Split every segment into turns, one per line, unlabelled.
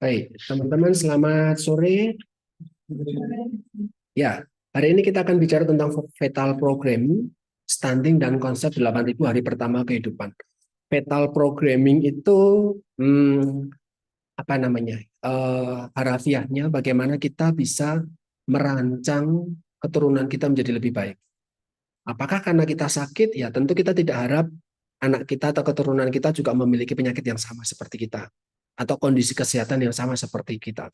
Baik, teman-teman selamat sore. Ya, hari ini kita akan bicara tentang fetal programming, stunting, dan konsep 8.000 hari pertama kehidupan. Fetal programming itu apa namanya? Harafiahnya bagaimana kita bisa merancang keturunan kita menjadi lebih baik. Apakah karena kita sakit? Ya, tentu kita tidak harap anak kita atau keturunan kita juga memiliki penyakit yang sama seperti kita atau kondisi kesehatan yang sama seperti kita.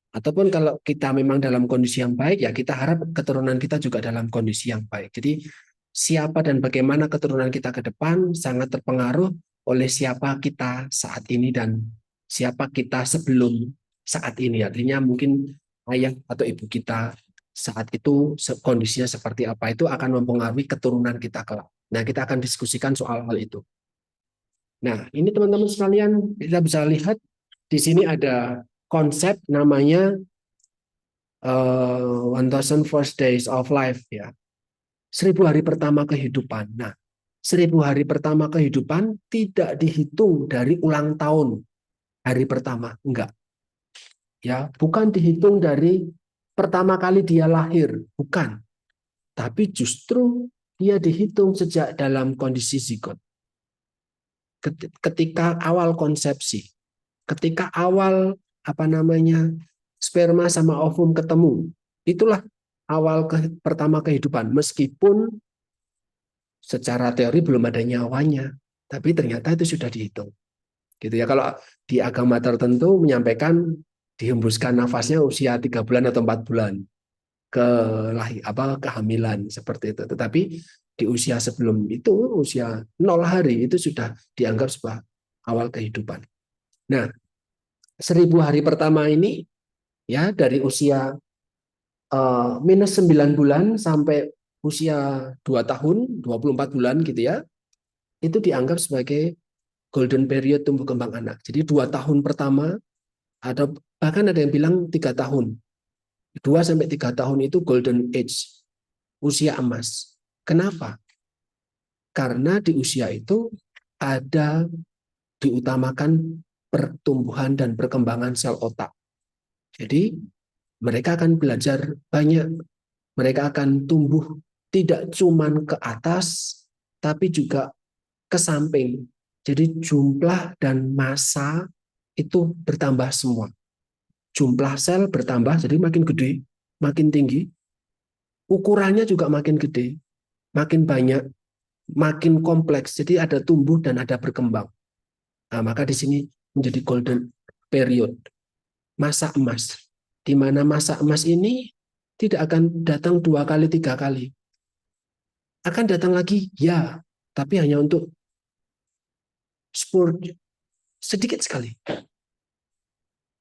Ataupun kalau kita memang dalam kondisi yang baik, ya kita harap keturunan kita juga dalam kondisi yang baik. Jadi siapa dan bagaimana keturunan kita ke depan sangat terpengaruh oleh siapa kita saat ini dan siapa kita sebelum saat ini. Artinya mungkin ayah atau ibu kita saat itu kondisinya seperti apa, itu akan mempengaruhi keturunan kita kelak. Nah, kita akan diskusikan soal hal itu. Nah, ini teman-teman sekalian, kita bisa lihat di sini ada konsep namanya 1000 first days of life, ya. 1000 hari pertama kehidupan. Nah, 1000 hari pertama kehidupan tidak dihitung dari ulang tahun hari pertama, enggak. Ya, bukan dihitung dari pertama kali dia lahir, bukan. Tapi justru dia dihitung sejak dalam kondisi zigot. Ketika awal konsepsi, ketika awal sperma sama ovum ketemu, itulah awal pertama kehidupan. Meskipun secara teori belum ada nyawanya, tapi ternyata itu sudah dihitung. Gitu ya. Kalau di agama tertentu menyampaikan dihembuskan nafasnya usia 3 bulan atau 4 bulan kehamilan seperti itu. Tetapi di usia sebelum itu, usia 0 hari itu sudah dianggap sebuah awal kehidupan. Nah, 1000 hari pertama ini ya dari usia minus 9 bulan sampai usia 2 tahun, 24 bulan gitu ya, itu dianggap sebagai golden period tumbuh kembang anak. Jadi 2 tahun pertama, atau bahkan ada yang bilang 3 tahun. 2 sampai 3 tahun itu golden age, usia emas. Kenapa? Karena di usia itu ada diutamakan pertumbuhan dan perkembangan sel otak. Jadi mereka akan belajar banyak, mereka akan tumbuh tidak cuma ke atas, tapi juga ke samping. Jadi jumlah dan massa itu bertambah semua. Jumlah sel bertambah, jadi makin gede, makin tinggi. Ukurannya juga makin gede, makin banyak, makin kompleks. Jadi ada tumbuh dan ada berkembang. Nah, maka di sini menjadi golden period, masa emas. Di mana masa emas ini tidak akan datang 2 kali, 3 kali. Akan datang lagi, ya, tapi hanya untuk sport sedikit sekali.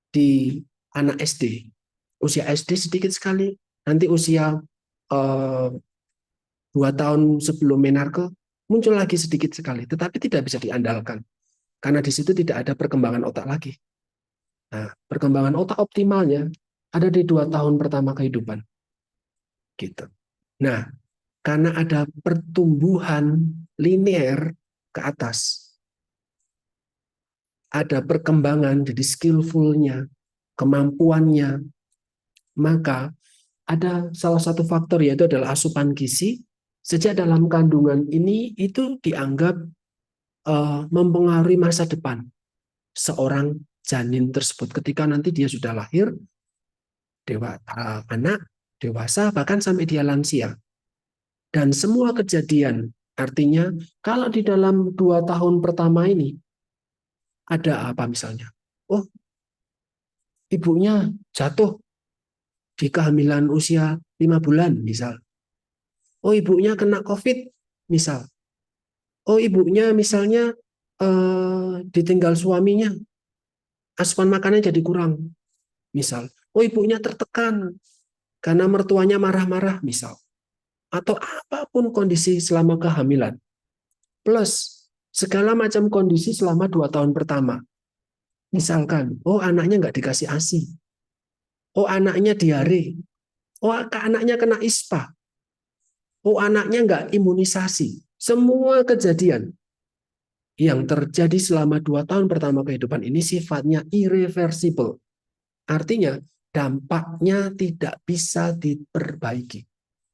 Di anak SD, usia SD sedikit sekali. Nanti usia 2 tahun sebelum menarke muncul lagi sedikit sekali, tetapi tidak bisa diandalkan karena di situ tidak ada perkembangan otak lagi. Nah, perkembangan otak optimalnya ada di 2 tahun pertama kehidupan. Gitu. Nah, karena ada pertumbuhan linear ke atas, ada perkembangan jadi skillful-nya, kemampuannya, maka ada salah satu faktor yaitu adalah asupan gizi. Sejak dalam kandungan ini itu dianggap mempengaruhi masa depan seorang janin tersebut ketika nanti dia sudah lahir, anak, dewasa, bahkan sampai dia lansia. Dan semua kejadian, artinya kalau di dalam 2 tahun pertama ini ada apa misalnya? Oh, ibunya jatuh di kehamilan usia 5 bulan misal. Oh, ibunya kena COVID misal. Oh, ibunya misalnya ditinggal suaminya, asupan makanannya jadi kurang misal. Oh, ibunya tertekan karena mertuanya marah-marah misal. Atau apapun kondisi selama kehamilan. Plus segala macam kondisi selama 2 tahun pertama. Misalkan, oh anaknya nggak dikasih ASI. Oh anaknya diare. Oh anaknya kena ISPA. Oh anaknya nggak imunisasi. Semua kejadian yang terjadi selama 2 tahun pertama kehidupan ini sifatnya irreversible. Artinya dampaknya tidak bisa diperbaiki.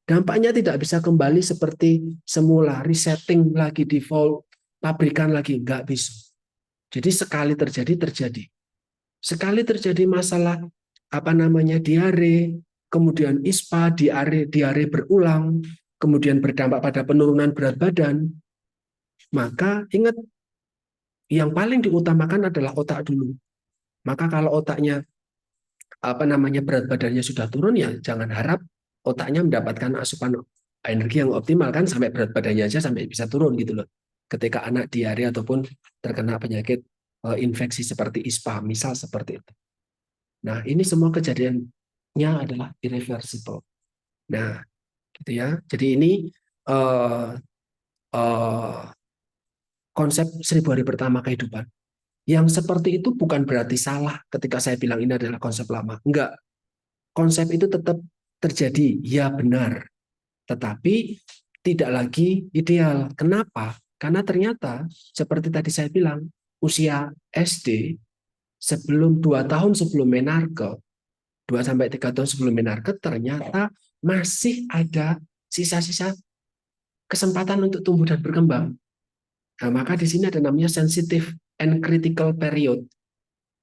Dampaknya tidak bisa kembali seperti semula, resetting lagi, default, pabrikan lagi, nggak bisa. Jadi sekali terjadi, terjadi. Sekali terjadi masalah diare, kemudian ISPA, diare berulang, kemudian berdampak pada penurunan berat badan, maka ingat yang paling diutamakan adalah otak dulu. Maka kalau otaknya berat badannya sudah turun, ya jangan harap otaknya mendapatkan asupan energi yang optimal, kan sampai berat badannya aja sampai bisa turun gitu loh. Ketika anak diare ataupun terkena penyakit infeksi seperti ISPA, misal seperti itu. Nah, ini semua kejadiannya adalah irreversible. Nah, gitu ya. Jadi ini uh, uh, konsep 1000 hari pertama kehidupan. Yang seperti itu bukan berarti salah ketika saya bilang ini adalah konsep lama. Enggak. Konsep itu tetap terjadi, ya benar. Tetapi tidak lagi ideal. Kenapa? Karena ternyata seperti tadi saya bilang, usia SD sebelum 2 tahun sebelum menarke, 2 sampai 3 tahun sebelum menarke, ternyata masih ada sisa-sisa kesempatan untuk tumbuh dan berkembang. Nah, maka di sini ada namanya sensitive and critical period.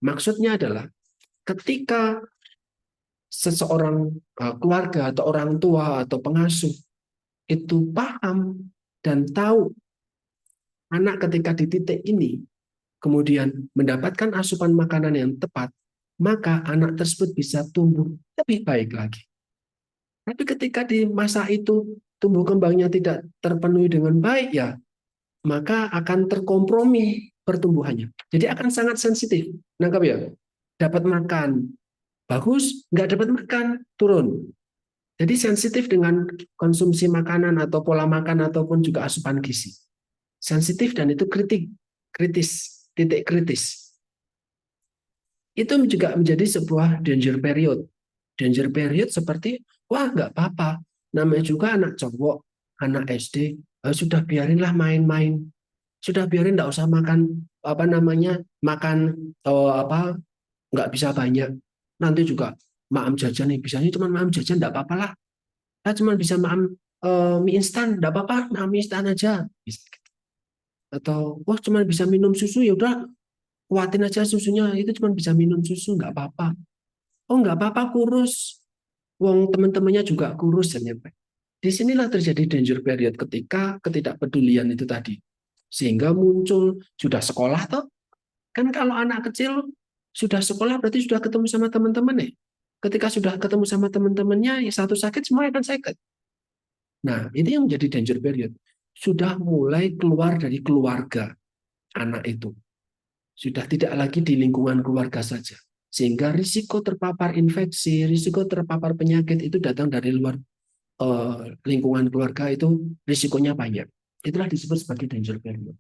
Maksudnya adalah ketika seseorang keluarga atau orang tua atau pengasuh itu paham dan tahu anak ketika di titik ini kemudian mendapatkan asupan makanan yang tepat, maka anak tersebut bisa tumbuh lebih baik lagi. Tapi ketika di masa itu tumbuh kembangnya tidak terpenuhi dengan baik, ya maka akan terkompromi pertumbuhannya. Jadi akan sangat sensitif. Nangkap ya? Dapat makan, bagus, nggak dapat makan, turun. Jadi sensitif dengan konsumsi makanan atau pola makan ataupun juga asupan gizi. Sensitif dan itu kritis, titik kritis. Itu juga menjadi sebuah danger period. Danger period seperti, wah nggak apa-apa, namanya juga anak cowok, anak SD, sudah biarinlah main-main, sudah biarin nggak usah makan makan nggak bisa banyak, nanti juga maam jajan nih, bisanya cuma maam jajan nggak apa-apa lah, cuma bisa maam mie instan nggak apa-apa, maam mie instan aja, atau wah cuma bisa minum susu, ya udah kuatin aja susunya, itu cuma bisa minum susu nggak apa-apa, oh nggak apa-apa kurus, wong teman-temannya juga kurus dan nyampe. Disinilah terjadi danger period ketika ketidakpedulian itu tadi, sehingga muncul sudah sekolah toh, kan kalau anak kecil sudah sekolah berarti sudah ketemu sama teman-teman ya. Ketika sudah ketemu sama teman-temannya, ya satu sakit semua akan sakit. Nah, ini yang menjadi danger period. Sudah mulai keluar dari keluarga anak itu. Sudah tidak lagi di lingkungan keluarga saja. Sehingga risiko terpapar infeksi, risiko terpapar penyakit itu datang dari luar lingkungan keluarga, itu risikonya banyak. Itulah disebut sebagai danger period.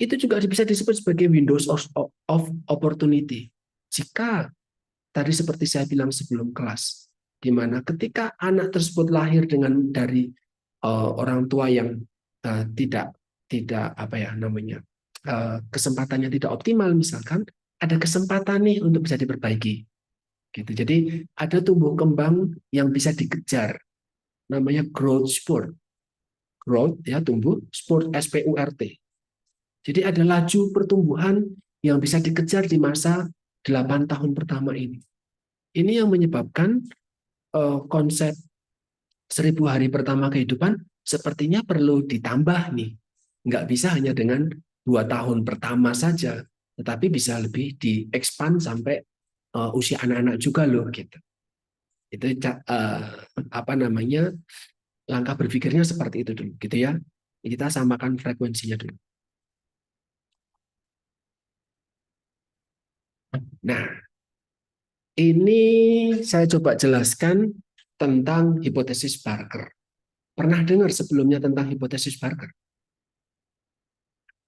Itu juga bisa disebut sebagai windows of opportunity. Jika tadi seperti saya bilang sebelum kelas, di mana ketika anak tersebut lahir dari orang tua yang tidak kesempatannya tidak optimal, misalkan ada kesempatan nih untuk bisa diperbaiki. Gitu. Jadi ada tumbuh kembang yang bisa dikejar, namanya growth spurt. Growth ya tumbuh, spurt SPURT. Jadi ada laju pertumbuhan yang bisa dikejar di masa 8 tahun pertama ini. Ini yang menyebabkan konsep 1000 hari pertama kehidupan sepertinya perlu ditambah nih. Nggak bisa hanya dengan 2 tahun pertama saja, tetapi bisa lebih diekspand sampai usia anak-anak juga loh gitu. Itu langkah berpikirnya seperti itu dulu gitu ya. Kita samakan frekuensinya dulu. Nah, ini saya coba jelaskan tentang hipotesis Barker. Pernah dengar sebelumnya tentang hipotesis Barker?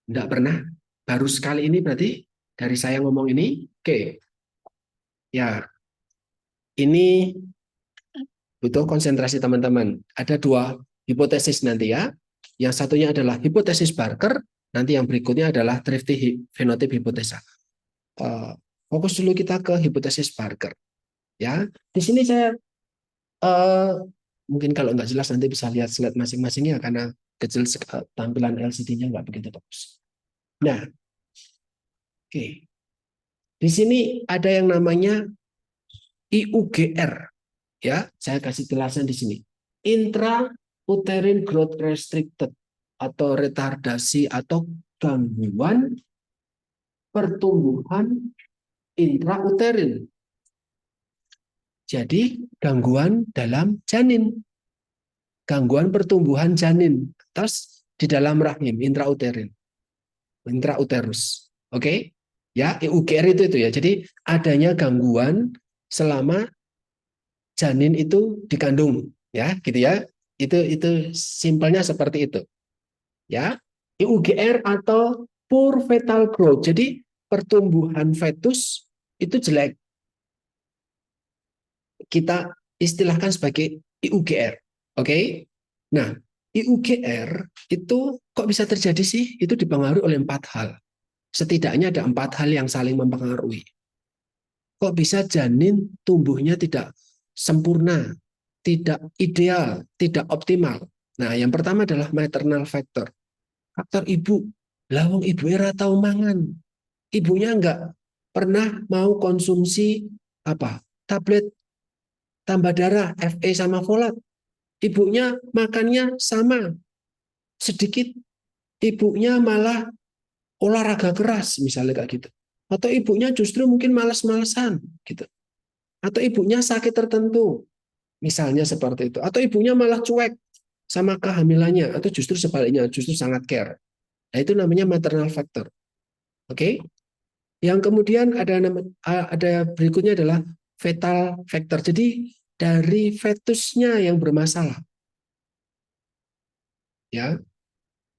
Tidak pernah? Baru sekali ini berarti dari saya ngomong ini? Oke. Ya, ini butuh konsentrasi teman-teman. Ada 2 hipotesis nanti ya. Yang satunya adalah hipotesis Barker, nanti yang berikutnya adalah thrifty phenotype hipotesa. Fokus dulu kita ke hipotesis Barker. Ya, di sini saya eh, mungkin kalau nggak jelas nanti bisa lihat slide masing-masingnya karena kecil tampilan LCD-nya nggak begitu bagus. Nah, oke. Di sini ada yang namanya IUGR. Ya, saya kasih jelasan di sini. Intrauterine growth restricted atau retardasi atau gangguan pertumbuhan intrauterin. Jadi gangguan dalam janin, gangguan pertumbuhan janin, terus di dalam rahim intrauterin, intrauterus. Oke? Ya, UGR itu ya. Jadi adanya gangguan selama janin itu dikandung, ya, gitu ya. Itu simpelnya seperti itu. Ya. UGR atau poor fetal growth. Jadi pertumbuhan fetus itu jelek. Kita istilahkan sebagai IUGR. Oke? Nah, IUGR itu kok bisa terjadi sih? Itu dipengaruhi oleh 4 hal. Setidaknya ada 4 hal yang saling mempengaruhi. Kok bisa janin tumbuhnya tidak sempurna, tidak ideal, tidak optimal? Nah, yang pertama adalah maternal factor. Faktor ibu. Lawang ibu era tahu mangan. Ibunya enggak pernah mau konsumsi apa? Tablet tambah darah, Fe sama folat. Ibunya makannya sama, sedikit. Ibunya malah olahraga keras, misalnya kayak gitu. Atau ibunya justru mungkin malas-malasan, gitu. Atau ibunya sakit tertentu, misalnya seperti itu. Atau ibunya malah cuek sama kehamilannya, atau justru sebaliknya, justru sangat care. Nah, itu namanya maternal factor. Oke? Yang kemudian ada berikutnya adalah fetal factor. Jadi dari fetusnya yang bermasalah. Ya,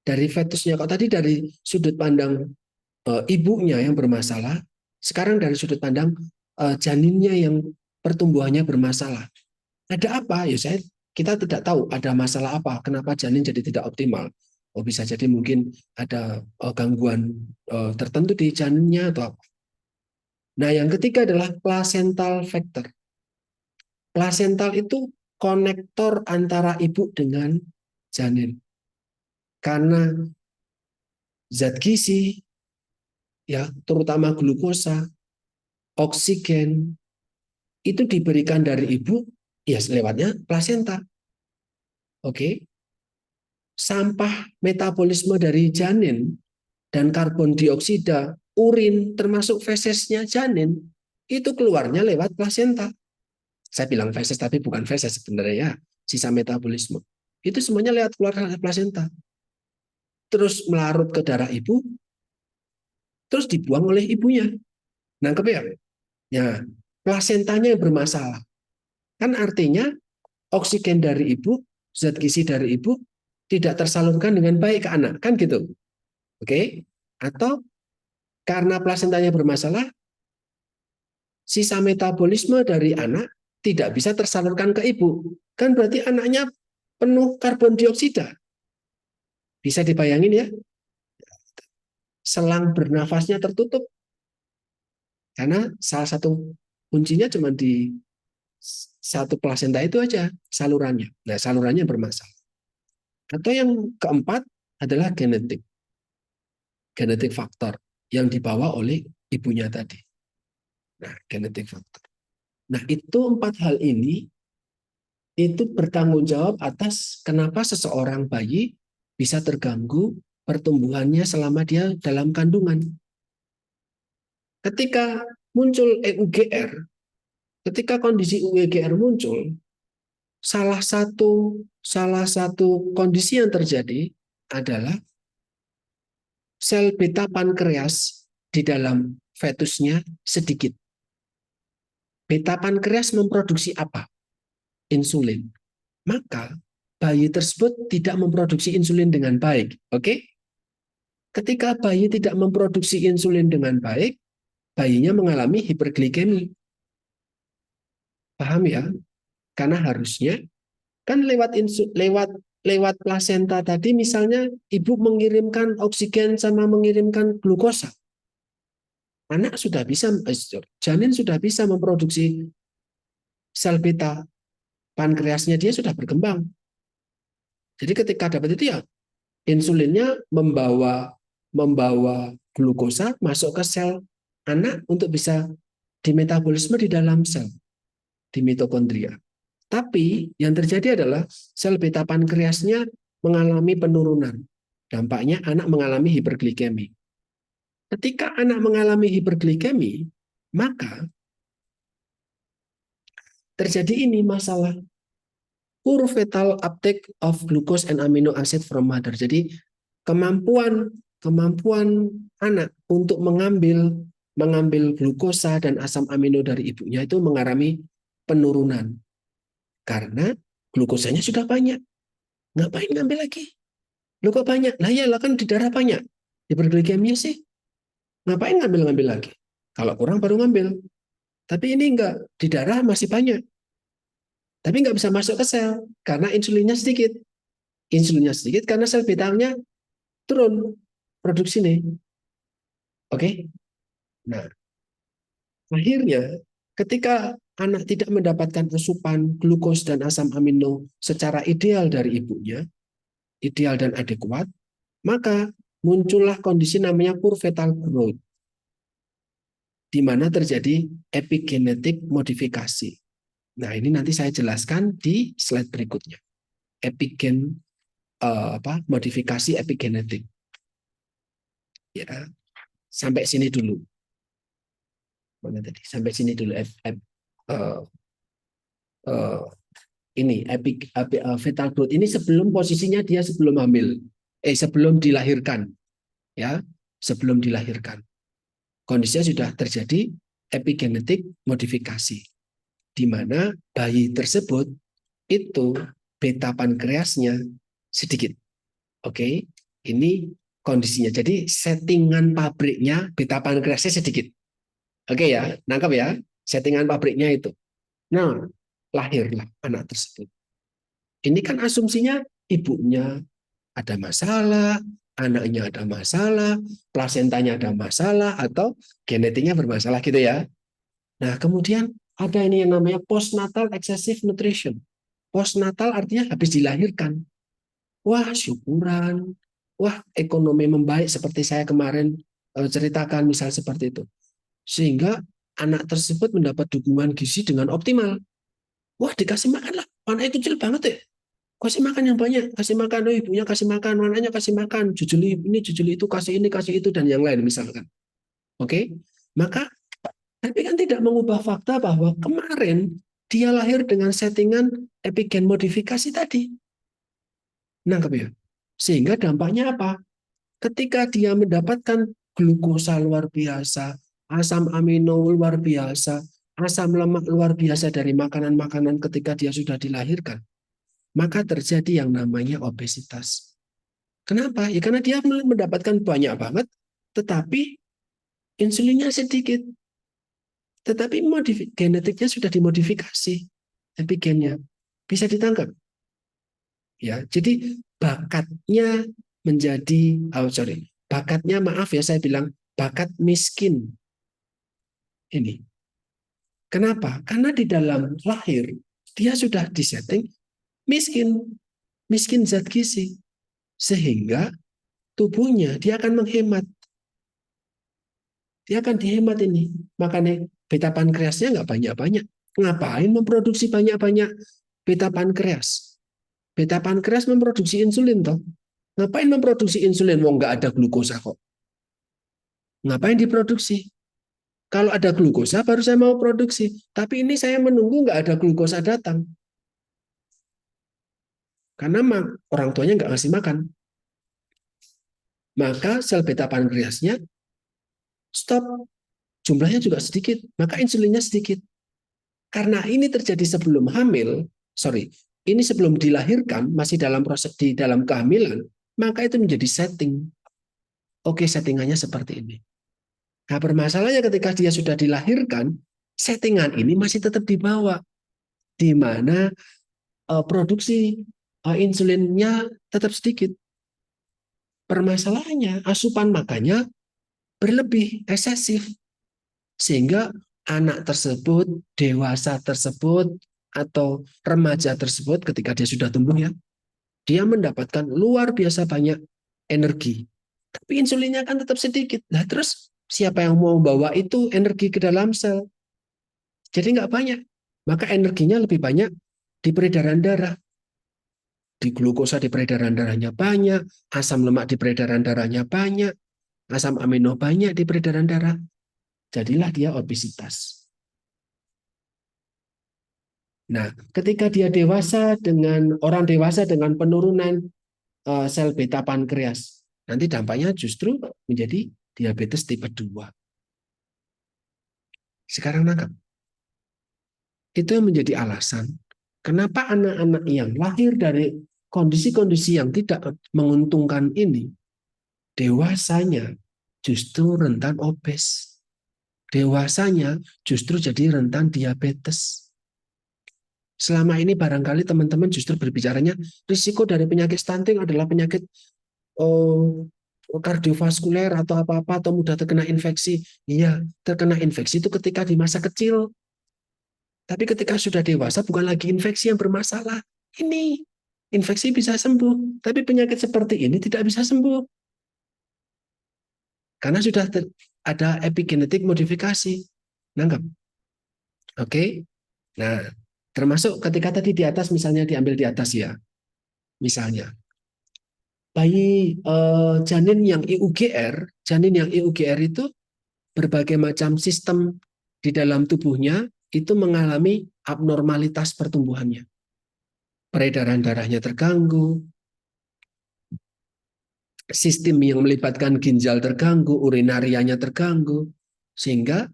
dari fetusnya. Kalau tadi dari sudut pandang ibunya yang bermasalah, sekarang dari sudut pandang janinnya yang pertumbuhannya bermasalah. Ada apa? Ya kita tidak tahu ada masalah apa, kenapa janin jadi tidak optimal. Oh, bisa jadi mungkin ada gangguan tertentu di janinnya atau apa. Nah, yang ketiga adalah placental factor. Placental itu konektor antara ibu dengan janin. Karena zat gizi, ya, terutama glukosa, oksigen, itu diberikan dari ibu, ya lewatnya plasenta. Oke. Sampah metabolisme dari janin dan karbon dioksida, urin, termasuk fesesnya janin, itu keluarnya lewat plasenta. Saya bilang feses, tapi bukan feses sebenarnya ya, sisa metabolisme. Itu semuanya lewat keluar plasenta. Terus melarut ke darah ibu, terus dibuang oleh ibunya. Nangkep ya? Ya, plasentanya yang bermasalah. Kan artinya oksigen dari ibu, zat gizi dari ibu tidak tersalurkan dengan baik ke anak, kan gitu. Oke? Atau karena plasentanya bermasalah, sisa metabolisme dari anak tidak bisa tersalurkan ke ibu. Kan berarti anaknya penuh karbon dioksida. Bisa dibayangin ya? Selang bernafasnya tertutup. Karena salah satu kuncinya cuma di satu plasenta itu aja salurannya. Nah, salurannya bermasalah. Atau yang keempat adalah genetik. Genetik faktor yang dibawa oleh ibunya tadi. Nah, genetik faktor. Nah, itu 4 hal ini itu bertanggung jawab atas kenapa seseorang bayi bisa terganggu pertumbuhannya selama dia dalam kandungan. Ketika muncul EUGR, ketika kondisi EUGR muncul, salah satu kondisi yang terjadi adalah sel beta pankreas di dalam fetusnya sedikit. Beta pankreas memproduksi apa? Insulin. Maka bayi tersebut tidak memproduksi insulin dengan baik. Oke? Ketika bayi tidak memproduksi insulin dengan baik, bayinya mengalami hiperglikemi. Paham ya? Karena harusnya kan lewat plasenta tadi misalnya ibu mengirimkan oksigen sama mengirimkan glukosa. janin sudah bisa memproduksi sel beta, pankreasnya dia sudah berkembang. Jadi ketika dapat itu ya insulinnya membawa glukosa masuk ke sel anak untuk bisa dimetabolisme di dalam sel, di mitokondria. Tapi yang terjadi adalah sel beta pankreasnya mengalami penurunan. Dampaknya anak mengalami hiperglikemi. Ketika anak mengalami hiperglikemi, maka terjadi ini masalah poor fetal uptake of glucose and amino acid from mother. Jadi kemampuan anak untuk mengambil glukosa dan asam amino dari ibunya itu mengalami penurunan karena glukosanya sudah banyak. Ngapain ngambil lagi? Lu kok banyak? Lah ya, kan di darah banyak. Hiperglikemia sih. Ngapain ngambil lagi? Kalau kurang baru ngambil. Tapi ini enggak, di darah masih banyak. Tapi nggak bisa masuk ke sel karena insulinnya sedikit. Insulinnya sedikit karena sel betanya turun produksi nih. Oke? Nah, akhirnya ketika anak tidak mendapatkan asupan glukos dan asam amino secara ideal dari ibunya, ideal dan adekuat, maka muncullah kondisi namanya poor fetal growth, di mana terjadi epigenetik modifikasi. Nah, ini nanti saya jelaskan di slide berikutnya. Modifikasi epigenetik. Ya, sampai sini dulu. Mana tadi? Sampai sini dulu. Ini fetal growth ini sebelum posisinya dia sebelum hamil, sebelum dilahirkan, ya, sebelum dilahirkan. Kondisinya sudah terjadi epigenetik modifikasi, di mana bayi tersebut itu beta pankreasnya sedikit. Oke, ini kondisinya. Jadi settingan pabriknya beta pankreasnya sedikit. Oke ya, nangkap ya, settingan pabriknya itu. Nah, lahirlah anak tersebut. Ini kan asumsinya ibunya ada masalah, anaknya ada masalah, plasentanya ada masalah, atau genetiknya bermasalah gitu ya. Nah, kemudian ada ini yang namanya postnatal excessive nutrition. Postnatal artinya habis dilahirkan. Wah, syukuran. Wah, ekonomi membaik seperti saya kemarin ceritakan misal seperti itu. Sehingga anak tersebut mendapat dukungan gizi dengan optimal. Wah, dikasih makan lah. Anaknya kecil banget ya. Kasih makan yang banyak. Kasih makan, oh ibunya kasih makan, anaknya kasih makan. Jujuli ini, jujuli itu, kasih ini, kasih itu, dan yang lain misalkan. Oke? Maka, tapi kan tidak mengubah fakta bahwa kemarin dia lahir dengan settingan epigen modifikasi tadi. Nangkep ya? Sehingga dampaknya apa? Ketika dia mendapatkan glukosa luar biasa, asam amino luar biasa, asam lemak luar biasa dari makanan-makanan ketika dia sudah dilahirkan, maka terjadi yang namanya obesitas. Kenapa? Ya karena dia mendapatkan banyak banget, tetapi insulinnya sedikit. Tetapi genetiknya sudah dimodifikasi, epigennya. Bisa ditangkap. Ya, jadi bakatnya menjadi, bakatnya maaf ya saya bilang bakat miskin. Ini. Kenapa? Karena di dalam lahir dia sudah disetting miskin zat gizi, sehingga tubuhnya dia akan menghemat, dia akan dihemat ini. Makanya beta pankreasnya nggak banyak-banyak. Ngapain memproduksi banyak-banyak beta pankreas? Beta pankreas memproduksi insulin toh. Ngapain memproduksi insulin? Wong nggak ada glukosa kok. Ngapain diproduksi? Kalau ada glukosa baru saya mau produksi. Tapi ini saya menunggu nggak ada glukosa datang. Karena orang tuanya nggak ngasih makan. Maka sel beta pankreasnya stop. Jumlahnya juga sedikit. Maka insulinnya sedikit. Karena ini terjadi sebelum hamil, ini sebelum dilahirkan, masih dalam proses di dalam kehamilan, maka itu menjadi setting. Oke, settingannya seperti ini. Nah, permasalahannya ketika dia sudah dilahirkan, settingan ini masih tetap dibawa, di mana produksi insulinnya tetap sedikit. Permasalahannya asupan makannya berlebih, eksesif. Sehingga anak tersebut, dewasa tersebut, atau remaja tersebut ketika dia sudah tumbuh ya, dia mendapatkan luar biasa banyak energi. Tapi insulinnya kan tetap sedikit. Nah terus siapa yang mau bawa itu energi ke dalam sel? Jadi nggak banyak. Maka energinya lebih banyak di peredaran darah. Di glukosa di peredaran darahnya banyak, asam lemak di peredaran darahnya banyak, asam amino banyak di peredaran darah. Jadilah dia obesitas. Nah, ketika dia dewasa dengan orang dewasa dengan penurunan sel beta pankreas, nanti dampaknya justru menjadi diabetes tipe 2. Sekarang nangkap. Itu yang menjadi alasan kenapa anak-anak yang lahir dari kondisi-kondisi yang tidak menguntungkan ini, dewasanya justru rentan obes. Dewasanya justru jadi rentan diabetes. Selama ini barangkali teman-teman justru berbicaranya risiko dari penyakit stunting adalah penyakit oh, kardiovaskuler atau apa-apa atau mudah terkena infeksi. Iya, terkena infeksi itu ketika di masa kecil. Tapi ketika sudah dewasa bukan lagi infeksi yang bermasalah. Ini infeksi bisa sembuh, tapi penyakit seperti ini tidak bisa sembuh. Karena sudah ada epigenetik modifikasi. Nanggap? Oke? Nah, termasuk ketika tadi di atas misalnya diambil di atas ya. Misalnya bayi janin yang IUGR itu berbagai macam sistem di dalam tubuhnya itu mengalami abnormalitas pertumbuhannya. Peredaran darahnya terganggu, sistem yang melibatkan ginjal terganggu, urinarianya terganggu, sehingga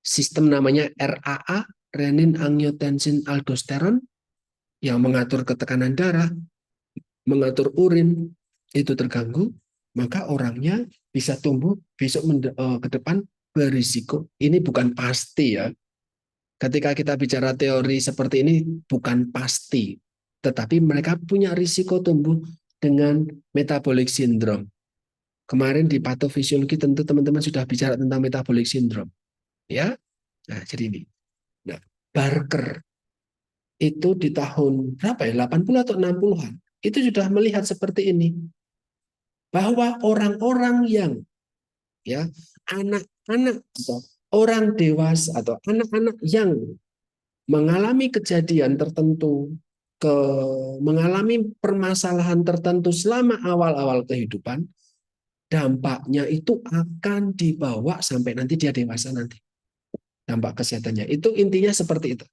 sistem namanya RAA, renin angiotensin aldosteron, yang mengatur ketekanan darah, mengatur urin, itu terganggu, maka orangnya bisa tumbuh besok ke depan berisiko. Ini bukan pasti ya. Ketika kita bicara teori seperti ini bukan pasti, tetapi mereka punya risiko tumbuh dengan metabolic syndrome. Kemarin di patofisiologi tentu teman-teman sudah bicara tentang metabolic syndrome, ya. Nah, jadi ini. Nah, Barker itu di tahun berapa ya? 80 atau 60-an. Itu sudah melihat seperti ini. Bahwa orang-orang yang ya anak-anak atau orang dewasa atau anak-anak yang mengalami kejadian tertentu, mengalami permasalahan tertentu selama awal-awal kehidupan, dampaknya itu akan dibawa sampai nanti dia dewasa nanti. Dampak kesehatannya. Itu intinya seperti itu.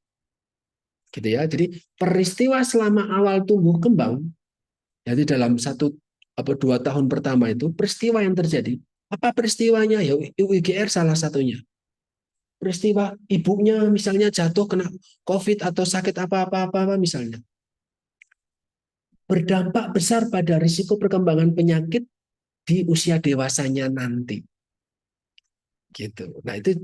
Gitu ya. Jadi peristiwa selama awal tumbuh kembang, jadi dalam 1 atau 2 tahun pertama itu, peristiwa yang terjadi, apa peristiwanya? Ya UIGR salah satunya. Peristiwa ibunya misalnya jatuh kena COVID atau sakit apa-apa misalnya. Berdampak besar pada risiko perkembangan penyakit di usia dewasanya nanti. Gitu. Nah, itu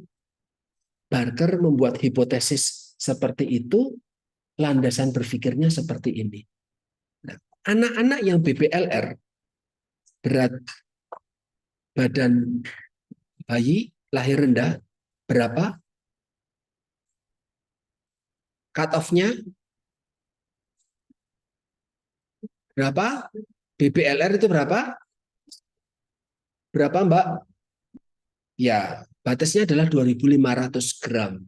Barker membuat hipotesis seperti itu, landasan berpikirnya seperti ini. Nah, anak-anak yang BBLR, berat badan bayi, lahir rendah, berapa? Cut off-nya berapa? BBLR itu berapa? Berapa, Mbak? Ya, batasnya adalah 2.500 gram.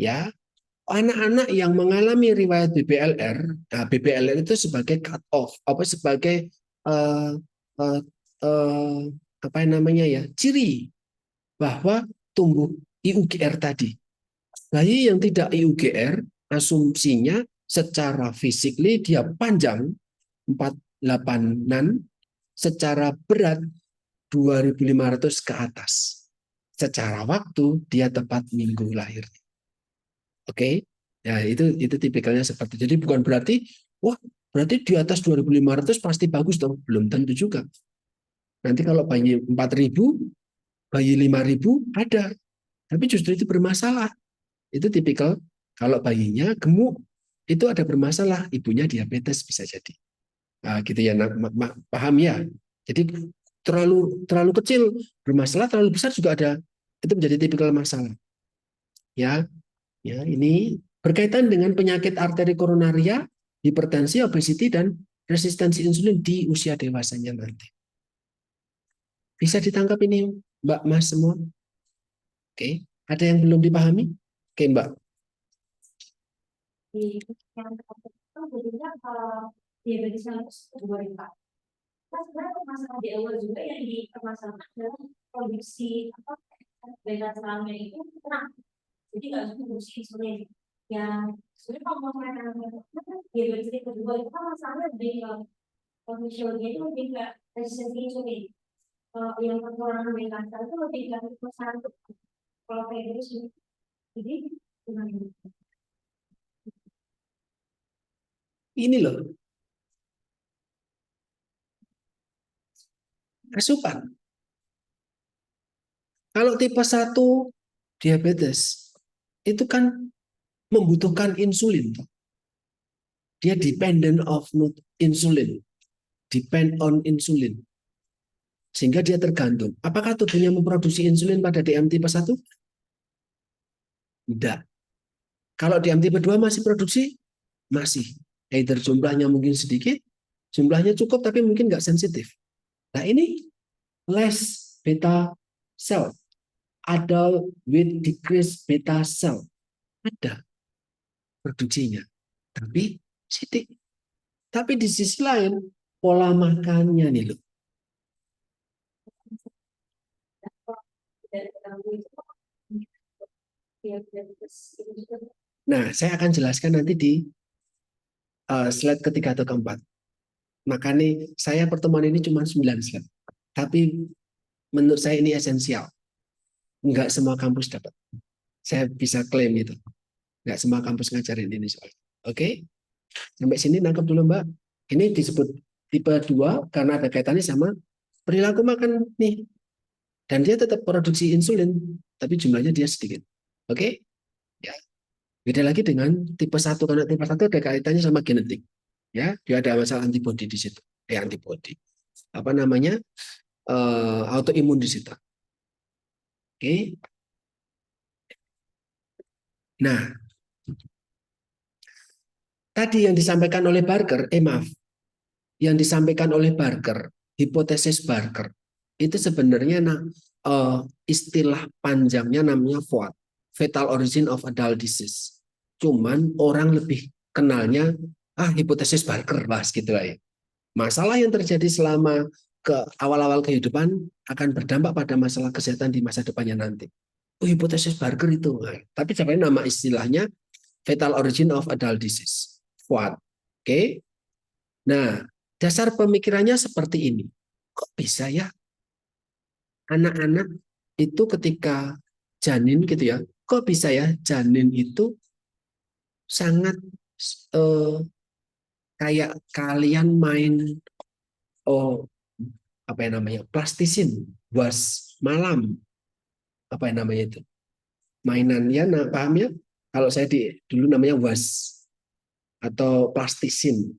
Ya, anak-anak yang mengalami riwayat BBLR, nah BBLR itu sebagai cut off, apa sebagai uh, uh, uh, apa namanya ya, ciri bahwa tumbuh IUGR tadi. Bayi yang tidak IUGR, asumsinya secara fisik dia panjang 48-an, secara berat 2.500 ke atas. Secara waktu dia tepat minggu lahir. Oke, ya itu tipikalnya seperti. Jadi bukan berarti wah berarti di atas 2.500 pasti bagus dong. Belum tentu juga. Nanti kalau bayi 4.000, bayi 5.000 ada. Tapi justru itu bermasalah. Itu tipikal kalau bayinya gemuk itu ada bermasalah. Ibunya diabetes bisa jadi. Nah, gitu ya, paham ya. Jadi terlalu kecil bermasalah, terlalu besar juga ada Itu menjadi tipikal masalah. Ya, ya ini berkaitan dengan penyakit arteri koronaria, hipertensi, obesiti, dan resistensi insulin di usia dewasanya nanti. Bisa ditangkap ini, Mbak, Mas semua? Oke, ada yang belum dipahami? Oke, Mbak.
Di yang tertentu jadinya diabetes mellitus kedua ya Pak. Kan sebenarnya masalah di awal juga yang dipermasalahkan adalah produksi beta selangnya itu kurang. Jadi nggak bisa produksi insulin. Yang sebenarnya kalau mau diabetes kedua itu kan masalahnya di fisiologi itu lebih ke resistensi insulin. Yang kekurangan beta sel itu lebih ke tipe 1. Kalau kayak gitu jadi gimana?
Ini loh, asupan. Kalau tipe 1 diabetes, itu kan membutuhkan insulin. Dia dependent of insulin. Depend on insulin. Sehingga dia tergantung. Apakah tubuhnya memproduksi insulin pada DM tipe 1? Tidak. Kalau DM tipe 2 masih produksi? Masih. Either jumlahnya mungkin sedikit, jumlahnya cukup tapi mungkin nggak sensitif. Nah ini less beta cell. Adult with decreased beta cell. Ada produksinya. Tapi sedikit. Tapi di sisi lain, pola makannya nih loh. Nah, saya akan jelaskan nanti di slide ketiga atau keempat. Makanya saya pertemuan ini cuma 9 slide. Tapi menurut saya ini esensial. Enggak semua kampus dapat. Saya bisa klaim itu. Enggak semua kampus ngajarin ini soal. Oke? Sampai sini nangkep dulu Mbak. Ini disebut tipe 2 karena ada kaitannya sama perilaku makan nih. Dan dia tetap produksi insulin, tapi jumlahnya dia sedikit. Oke? Ya. Beda lagi dengan tipe 1 karena tipe 1 ada kaitannya sama genetik. Ya, dia ada masalah antibodi di situ. Antibodi. Apa namanya? Autoimun di situ. Oke. Nah, tadi yang disampaikan oleh Barker, maaf, yang disampaikan oleh Barker, hipotesis Barker, itu sebenarnya istilah panjangnya namanya FOAD, Fetal Origin of Adult Disease. Cuman orang lebih kenalnya hipotesis Barker, bahas gitu lah ya. Masalah yang terjadi selama ke awal-awal kehidupan akan berdampak pada masalah kesehatan di masa depannya nanti. Hipotesis Barker itu. Nah, tapi sebenarnya nama istilahnya Fetal Origin of Adult Disease. FOAD. Oke. Nah, dasar pemikirannya seperti ini. Kok bisa ya anak-anak itu ketika janin gitu ya, kok bisa ya janin itu sangat kayak kalian main apa yang namanya plastisin, was malam, apa yang namanya itu mainan ya, nah, paham ya? Kalau saya dulu namanya was atau plastisin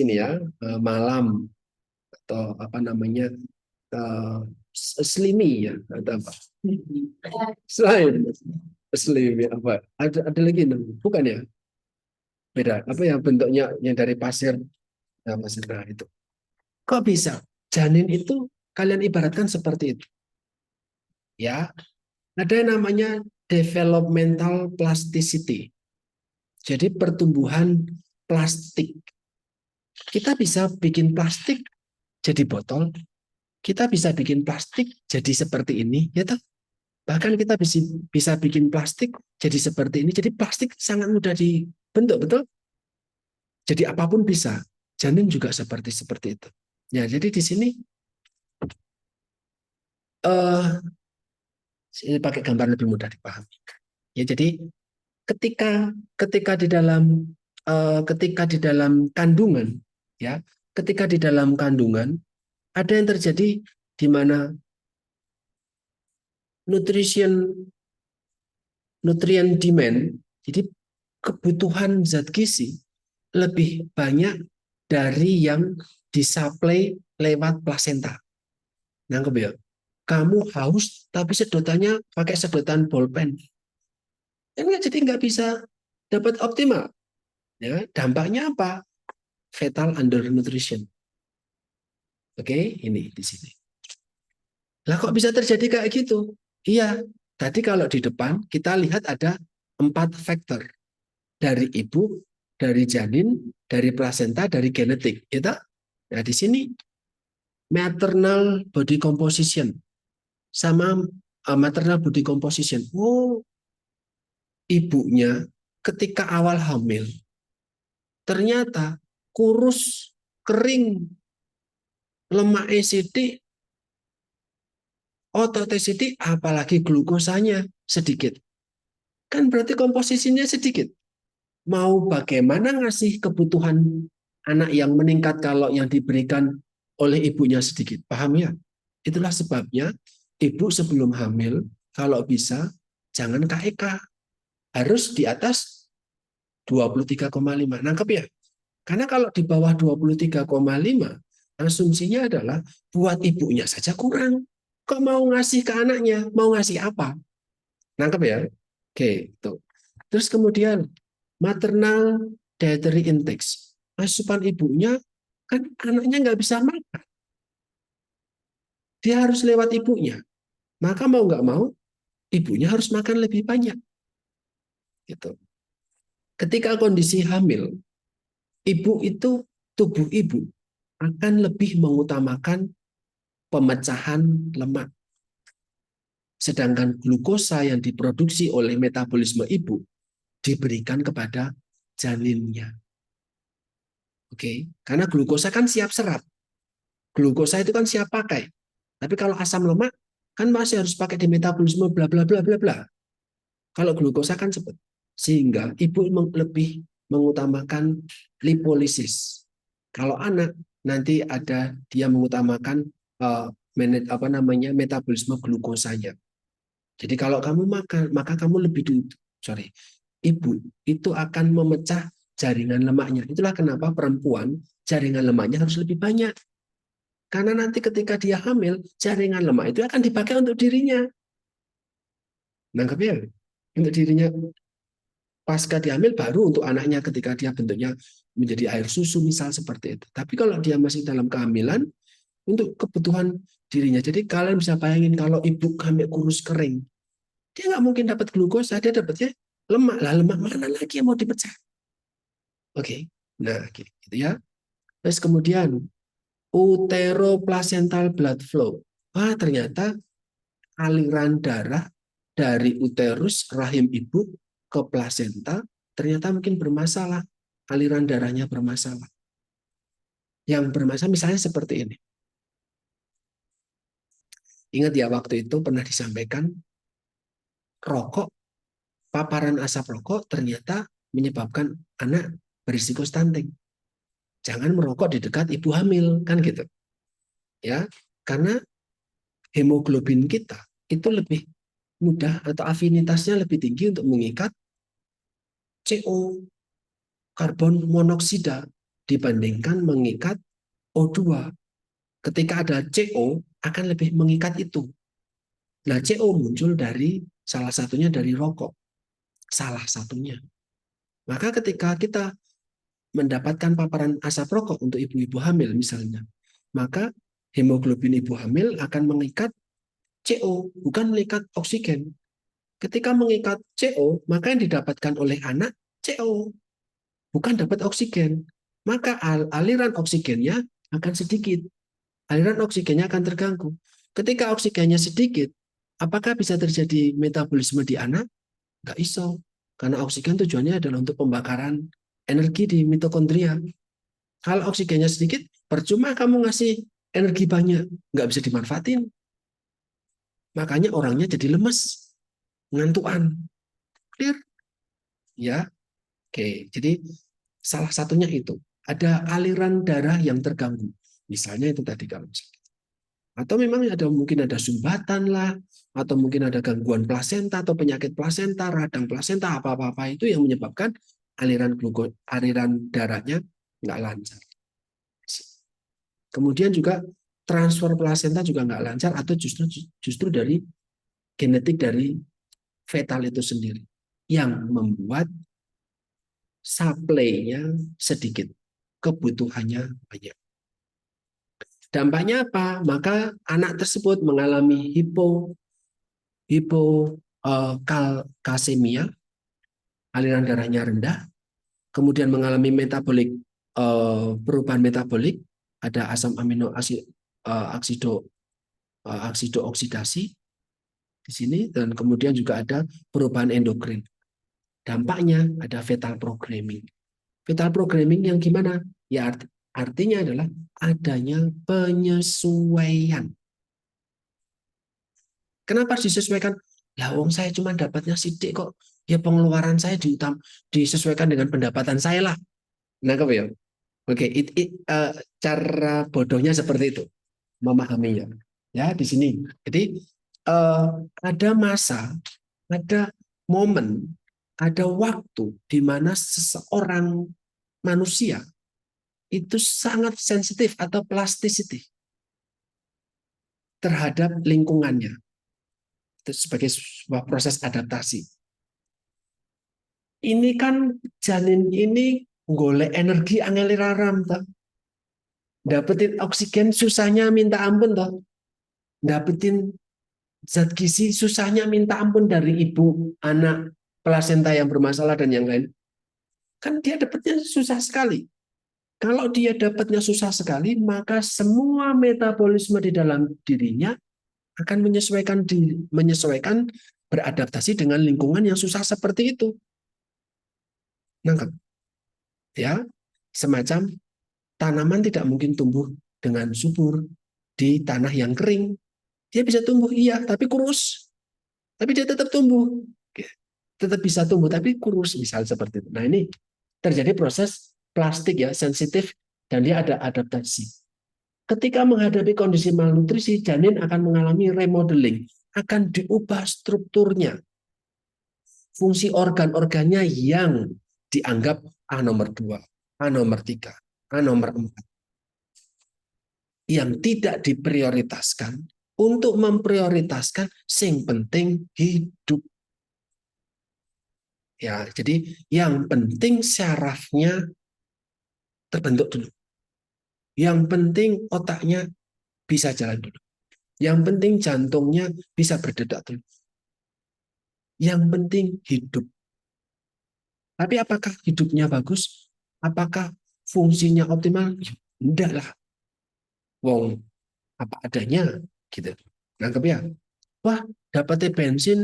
ya, malam atau apa namanya slimy ya atau apa slime apa ada lagi bukan ya, beda apa ya bentuknya yang dari pasir, nah, pasir nah, itu kok bisa janin itu kalian ibaratkan seperti itu ya, ada yang namanya developmental plasticity, jadi pertumbuhan plastik. Kita bisa bikin plastik jadi botol, kita bisa bikin plastik jadi seperti ini ya toh. Bahkan kita bisa bikin plastik jadi seperti ini. Jadi plastik sangat mudah dibentuk, betul? Jadi apapun bisa. Janin juga seperti itu. Ya, jadi di sini ini pakai gambar lebih mudah dipahami. Ya, jadi ketika ketika di dalam ketika di dalam kandungan, ya, ketika di dalam kandungan ada yang terjadi di mana nutrient demand, jadi kebutuhan zat gizi lebih banyak dari yang disuplai lewat plasenta. Nangkep ya? kamu haus tapi sedotannya pakai sedotan bolpen. Jadi nggak bisa dapat optimal. Ya, dampaknya apa? Fetal undernutrition. Oke, ini di sini. Lah kok bisa terjadi kayak gitu? Iya, tadi kalau di depan kita lihat ada 4 faktor. Dari ibu, dari janin, dari plasenta, dari genetik. Gitu? Nah, di sini maternal body composition sama maternal body composition. Oh, ibunya ketika awal hamil ternyata kurus, kering, lemak sidik, otot sidik, apalagi glukosanya sedikit. Kan berarti komposisinya sedikit. Mau bagaimana ngasih kebutuhan anak yang meningkat kalau yang diberikan oleh ibunya sedikit. Paham ya? Itulah sebabnya ibu sebelum hamil kalau bisa jangan KEK. Harus di atas 23,5. Nangkep ya? Karena kalau di bawah 23,5, asumsinya adalah buat ibunya saja kurang. Kok mau ngasih ke anaknya? Mau ngasih apa? Nangkep ya? Oke, itu. Terus kemudian maternal dietary intake. Asupan ibunya kan anaknya nggak bisa makan. Dia harus lewat ibunya. Maka mau nggak mau, ibunya harus makan lebih banyak. Gitu. Ketika kondisi hamil, ibu itu, tubuh ibu akan lebih mengutamakan pemecahan lemak. Sedangkan glukosa yang diproduksi oleh metabolisme ibu diberikan kepada janinnya. Oke, karena glukosa kan siap serap. Glukosa itu kan siap pakai. Tapi kalau asam lemak kan masih harus pakai di metabolisme bla bla bla bla bla. Kalau glukosa kan cepat. Sehingga ibu lebih mengutamakan lipolisis. Kalau anak nanti ada dia mengutamakan metabolisme glukosanya. Jadi kalau kamu makan, maka kamu lebih dulu, ibu itu akan memecah jaringan lemaknya. Itulah kenapa perempuan jaringan lemaknya harus lebih banyak. Karena nanti ketika dia hamil, jaringan lemak itu akan dipakai untuk dirinya. Nangkep ya? Untuk dirinya pasca diambil baru untuk anaknya ketika dia bentuknya menjadi air susu misal seperti itu. Tapi kalau dia masih dalam kehamilan, untuk kebutuhan dirinya. Jadi kalian bisa bayangin kalau ibu hamil kurus kering, dia nggak mungkin dapat glukosa, dia dapatnya lemak. Lah lemak mana lagi yang mau dipecah? Oke, nah gitu ya. Terus kemudian uteroplacental blood flow. Wah, ternyata aliran darah dari uterus rahim ibu ke plasenta ternyata mungkin bermasalah. Aliran darahnya bermasalah. Yang bermasalah misalnya seperti ini. Ingat ya waktu itu pernah disampaikan rokok, paparan asap rokok ternyata menyebabkan anak berisiko stunting. Jangan merokok di dekat ibu hamil, kan gitu. Ya, karena hemoglobin kita itu lebih mudah atau afinitasnya lebih tinggi untuk mengikat CO, karbon monoksida, dibandingkan mengikat O2. Ketika ada CO, akan lebih mengikat itu. Nah, CO muncul dari salah satunya dari rokok. Salah satunya. Maka ketika kita mendapatkan paparan asap rokok untuk ibu-ibu hamil misalnya, maka hemoglobin ibu hamil akan mengikat CO, bukan mengikat oksigen. Ketika mengikat CO, maka yang didapatkan oleh anak CO, bukan dapat oksigen. Maka aliran oksigennya akan sedikit. Aliran oksigennya akan terganggu. Ketika oksigennya sedikit, apakah bisa terjadi metabolisme di anak? Nggak iso. Karena oksigen tujuannya adalah untuk pembakaran energi di mitokondria. Kalau oksigennya sedikit, percuma kamu ngasih energi banyak. Nggak bisa dimanfaatin. Makanya orangnya jadi lemes, ngantuan. Clear? Ya, oke. Jadi salah satunya itu. Ada aliran darah yang terganggu. Misalnya itu tadi kalau misalnya. Atau memang mungkin ada sumbatan lah, atau mungkin ada gangguan plasenta atau penyakit plasenta, radang plasenta, apa-apa itu yang menyebabkan aliran darahnya nggak lancar. Kemudian juga transfer plasenta juga nggak lancar atau justru dari genetik dari fetal itu sendiri yang membuat supply-nya sedikit, kebutuhannya banyak. Dampaknya apa? Maka anak tersebut mengalami hipokalsemia, aliran darahnya rendah, kemudian mengalami perubahan metabolik, ada asam amino asid aksido oksidasi di sini, dan kemudian juga ada perubahan endokrin. Dampaknya ada fetal programming. Fetal programming yang gimana? Ya artinya adalah adanya penyesuaian. Kenapa disesuaikan? Ya wong saya cuma dapatnya sidik kok. Ya pengeluaran saya disesuaikan dengan pendapatan saya lah. Nangkep ya? Oke, cara bodohnya seperti itu memahaminya. Ya di sini. Jadi ada masa, ada momen, ada waktu di mana seseorang manusia itu sangat sensitif atau plasticity terhadap lingkungannya. Itu sebagai sebuah proses adaptasi. Ini kan janin ini golek energi angel raram toh. Dapetin oksigen susahnya minta ampun toh. Dapetin zat gizi susahnya minta ampun dari ibu, anak, plasenta yang bermasalah dan yang lain. Kan dia dapatnya susah sekali. Kalau dia dapatnya susah sekali, maka semua metabolisme di dalam dirinya akan menyesuaikan beradaptasi dengan lingkungan yang susah seperti itu. Nangkep? Ya, semacam tanaman tidak mungkin tumbuh dengan subur di tanah yang kering. Dia bisa tumbuh, iya, tapi kurus. Tapi dia tetap tumbuh. Tetap bisa tumbuh, tapi kurus, misalnya seperti itu. Nah, ini terjadi proses plastik ya, sensitif, dan dia ada adaptasi. Ketika menghadapi kondisi malnutrisi, janin akan mengalami remodeling, akan diubah strukturnya, fungsi organ-organnya yang dianggap A nomor 2, A nomor 3, A nomor 4, yang tidak diprioritaskan untuk memprioritaskan sing penting hidup. Ya, jadi yang penting syarafnya terbentuk dulu. Yang penting otaknya bisa jalan dulu. Yang penting jantungnya bisa berdetak dulu. Yang penting hidup. Tapi apakah hidupnya bagus? Apakah fungsinya optimal? Enggak lah. Wong apa adanya gitu. Nangkep ya? Wah, dapatnya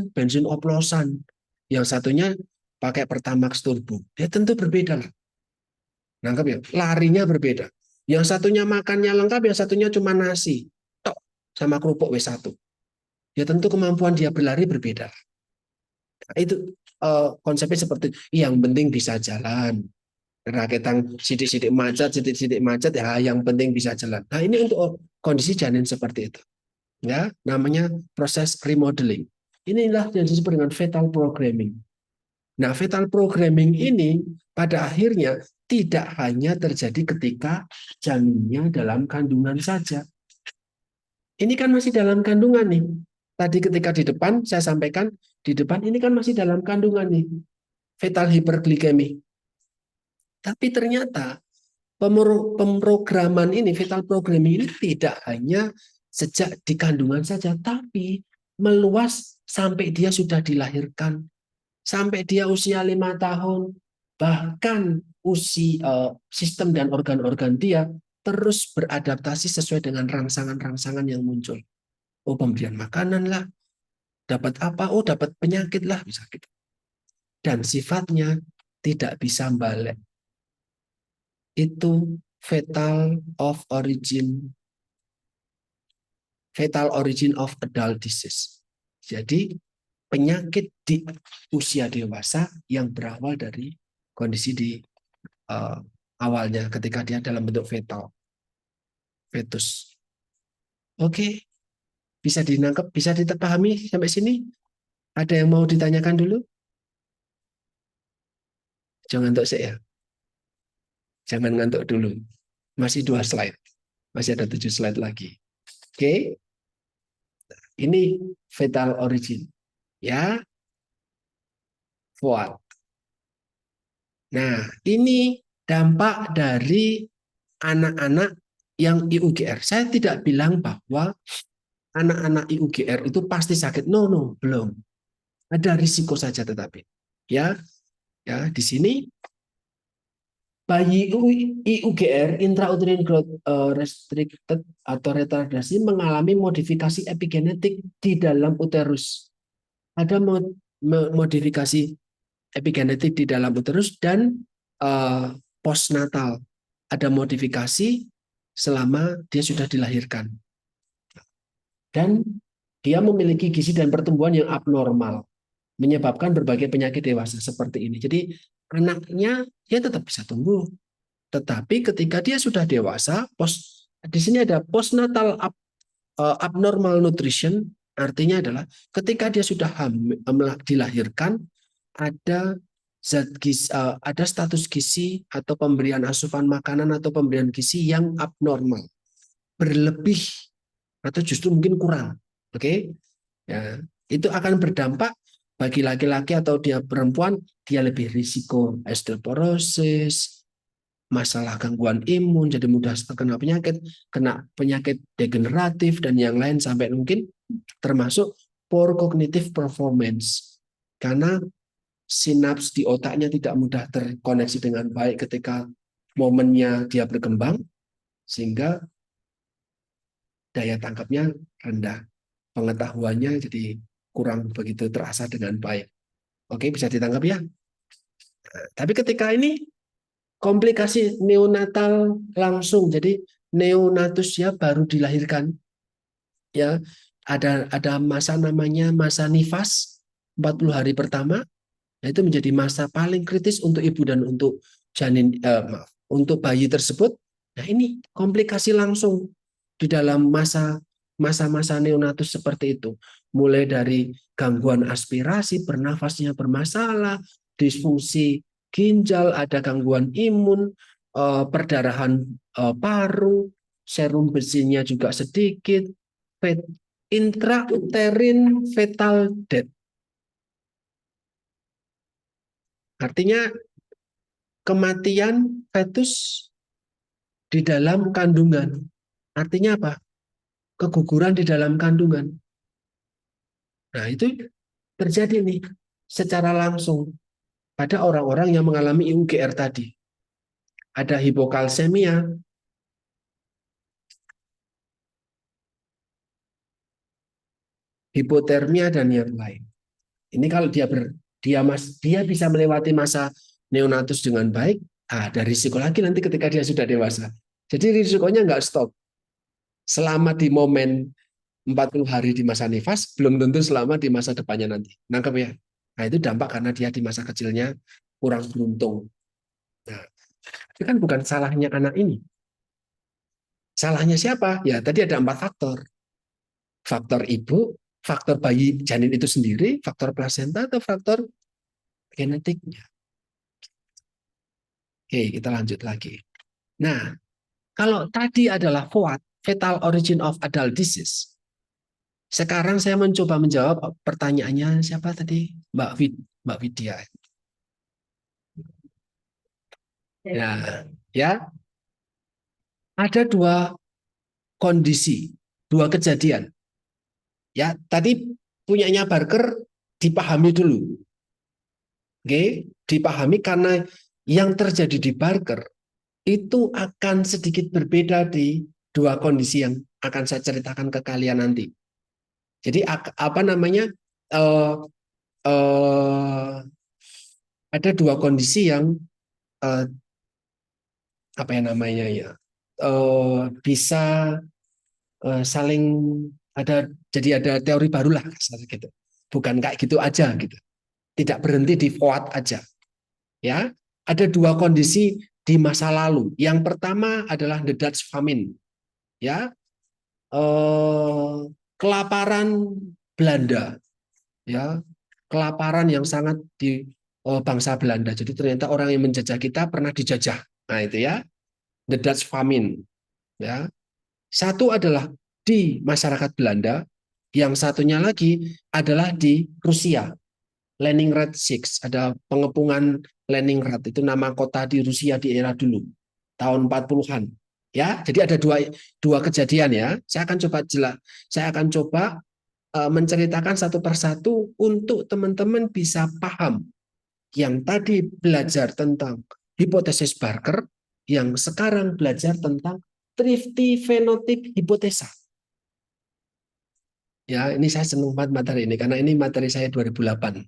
bensin oplosan. Yang satunya pakai Pertamax turbo. Ya tentu berbeda lah. Nangkep ya? Larinya berbeda. Yang satunya makannya lengkap, yang satunya cuma nasi. Tok sama kerupuk W1. Ya tentu kemampuan dia berlari berbeda. Nah, itu konsepnya seperti yang penting bisa jalan. Raketang sidik-sidik macet ya yang penting bisa jalan. Nah, ini untuk kondisi janin seperti itu. Ya, namanya proses remodeling. Inilah yang disebut dengan fetal programming. Nah, fetal programming ini pada akhirnya tidak hanya terjadi ketika janinnya dalam kandungan saja. Ini kan masih dalam kandungan nih. Tadi ketika di depan saya sampaikan, di depan ini kan masih dalam kandungan nih. Fetal hyperglycemia. Tapi ternyata pemrograman ini, fetal programming ini tidak hanya sejak di kandungan saja, tapi meluas sampai dia sudah dilahirkan, sampai dia usia 5 tahun, bahkan sistem dan organ-organ dia terus beradaptasi sesuai dengan rangsangan-rangsangan yang muncul. Oh, pemberian makanan lah, dapat apa? Oh, dapat penyakit lah, bisa gitu. Dan sifatnya tidak bisa balik. Itu fatal origin of adult disease. Jadi penyakit di usia dewasa yang berawal dari kondisi di awalnya ketika dia dalam bentuk fetus. Oke, bisa dinangkap, bisa dipahami sampai sini? Ada yang mau ditanyakan dulu? Jangan ngantuk saya. Jangan ngantuk dulu. Masih 2 slide. Masih ada 7 slide lagi. Oke, ini fetal origin, ya, FOAT. Nah, ini dampak dari anak-anak yang IUGR. Saya tidak bilang bahwa anak-anak IUGR itu pasti sakit. No, no, belum. Ada risiko saja tetapi. Ya, ya di sini bayi IUGR intrauterine growth restricted atau retardasi mengalami modifikasi epigenetik di dalam uterus. Ada modifikasi epigenetik di dalam uterus dan postnatal. Ada modifikasi selama dia sudah dilahirkan. Dan dia memiliki gizi dan pertumbuhan yang abnormal, menyebabkan berbagai penyakit dewasa seperti ini. Jadi anaknya dia tetap bisa tumbuh, tetapi ketika dia sudah dewasa, di sini ada postnatal abnormal nutrition, artinya adalah ketika dia sudah dilahirkan, ada ada status gizi atau pemberian asupan makanan atau pemberian gizi yang abnormal, berlebih atau justru mungkin kurang. Oke, ya, itu akan berdampak bagi laki-laki atau dia perempuan, dia lebih risiko osteoporosis, masalah gangguan imun, jadi mudah terkena penyakit, kena penyakit degeneratif dan yang lain sampai mungkin termasuk poor cognitive performance. Karena sinaps di otaknya tidak mudah terkoneksi dengan baik ketika momennya dia berkembang, sehingga daya tangkapnya rendah. Pengetahuannya jadi kurang begitu terasa dengan baik. Oke, bisa ditangkap ya. Tapi ketika ini komplikasi neonatal langsung, jadi neonatusnya baru dilahirkan, ya ada masa namanya masa nifas 40 hari pertama, itu menjadi masa paling kritis untuk ibu dan untuk janin, untuk bayi tersebut. Nah ini komplikasi langsung di dalam masa-masa neonatus seperti itu, mulai dari gangguan aspirasi, bernafasnya bermasalah, disfungsi ginjal, ada gangguan imun, perdarahan paru, serum besinya juga sedikit, intrauterine fetal death. Artinya kematian fetus di dalam kandungan. Artinya apa? Keguguran di dalam kandungan. Nah, itu terjadi nih secara langsung pada orang-orang yang mengalami IUGR tadi. Ada hipokalsemia, hipotermia, dan yang lain. Ini kalau dia bisa melewati masa neonatus dengan baik, ada risiko lagi nanti ketika dia sudah dewasa. Jadi risikonya nggak stop. Selama di momen 40 hari di masa nifas, belum tentu selama di masa depannya nanti. Nangkep ya? Nah, itu dampak karena dia di masa kecilnya kurang beruntung. Nah, itu kan bukan salahnya anak ini. Salahnya siapa? Ya, tadi ada 4 faktor. Faktor ibu, faktor bayi janin itu sendiri, faktor plasenta, atau faktor genetiknya. Oke, kita lanjut lagi. Nah, kalau tadi adalah FOAD, Fetal Origin of Adult Disease, sekarang saya mencoba menjawab pertanyaannya siapa tadi? Mbak Widya. Ya, ya, ada 2 kondisi, 2 kejadian. Ya, tadi punyanya Barker dipahami dulu. Oke, dipahami karena yang terjadi di Barker itu akan sedikit berbeda di 2 kondisi yang akan saya ceritakan ke kalian nanti. Jadi apa namanya? Eh, eh, ada 2 kondisi yang eh, apa ya namanya ya? Bisa saling jadi ada teori barulah gitu. Bukan kayak gitu aja gitu. Tidak berhenti di FOAD aja. Ya, ada 2 kondisi di masa lalu. Yang pertama adalah the Dutch famine. Ya, kelaparan Belanda. Ya, kelaparan yang sangat di bangsa Belanda. Jadi ternyata orang yang menjajah kita pernah dijajah. Nah, itu ya, the Dutch famine. Ya. Satu adalah di masyarakat Belanda, yang satunya lagi adalah di Rusia. Leningrad Six, ada pengepungan Leningrad, itu nama kota di Rusia di era dulu, tahun 40-an. Ya, jadi ada dua kejadian ya. Saya akan coba menceritakan satu persatu untuk teman-teman bisa paham. Yang tadi belajar tentang hipotesis Barker, yang sekarang belajar tentang thrifty phenotype hipotesa. Ya, ini saya senang banget materi ini karena ini materi saya 2008.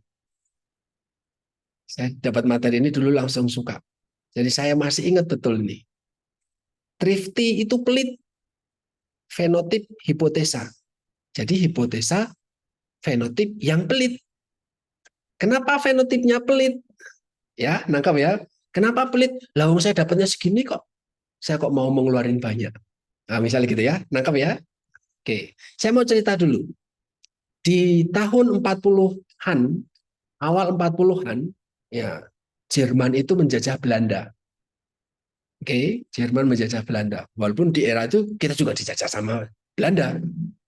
Saya dapat materi ini dulu langsung suka. Jadi saya masih ingat betul ini. Thrifty itu pelit, fenotip hipotesa. Jadi hipotesa fenotip yang pelit. Kenapa fenotipnya pelit? Ya, nangkap ya. Kenapa pelit? Lah saya dapatnya segini kok. Saya kok mau mengeluarin banyak. Nah, misalnya gitu ya. Nangkap ya. Oke, saya mau cerita dulu. Di tahun 40-an, awal 40-an, ya, Jerman itu menjajah Belanda. Oke, Jerman menjajah Belanda. Walaupun di era itu kita juga dijajah sama Belanda,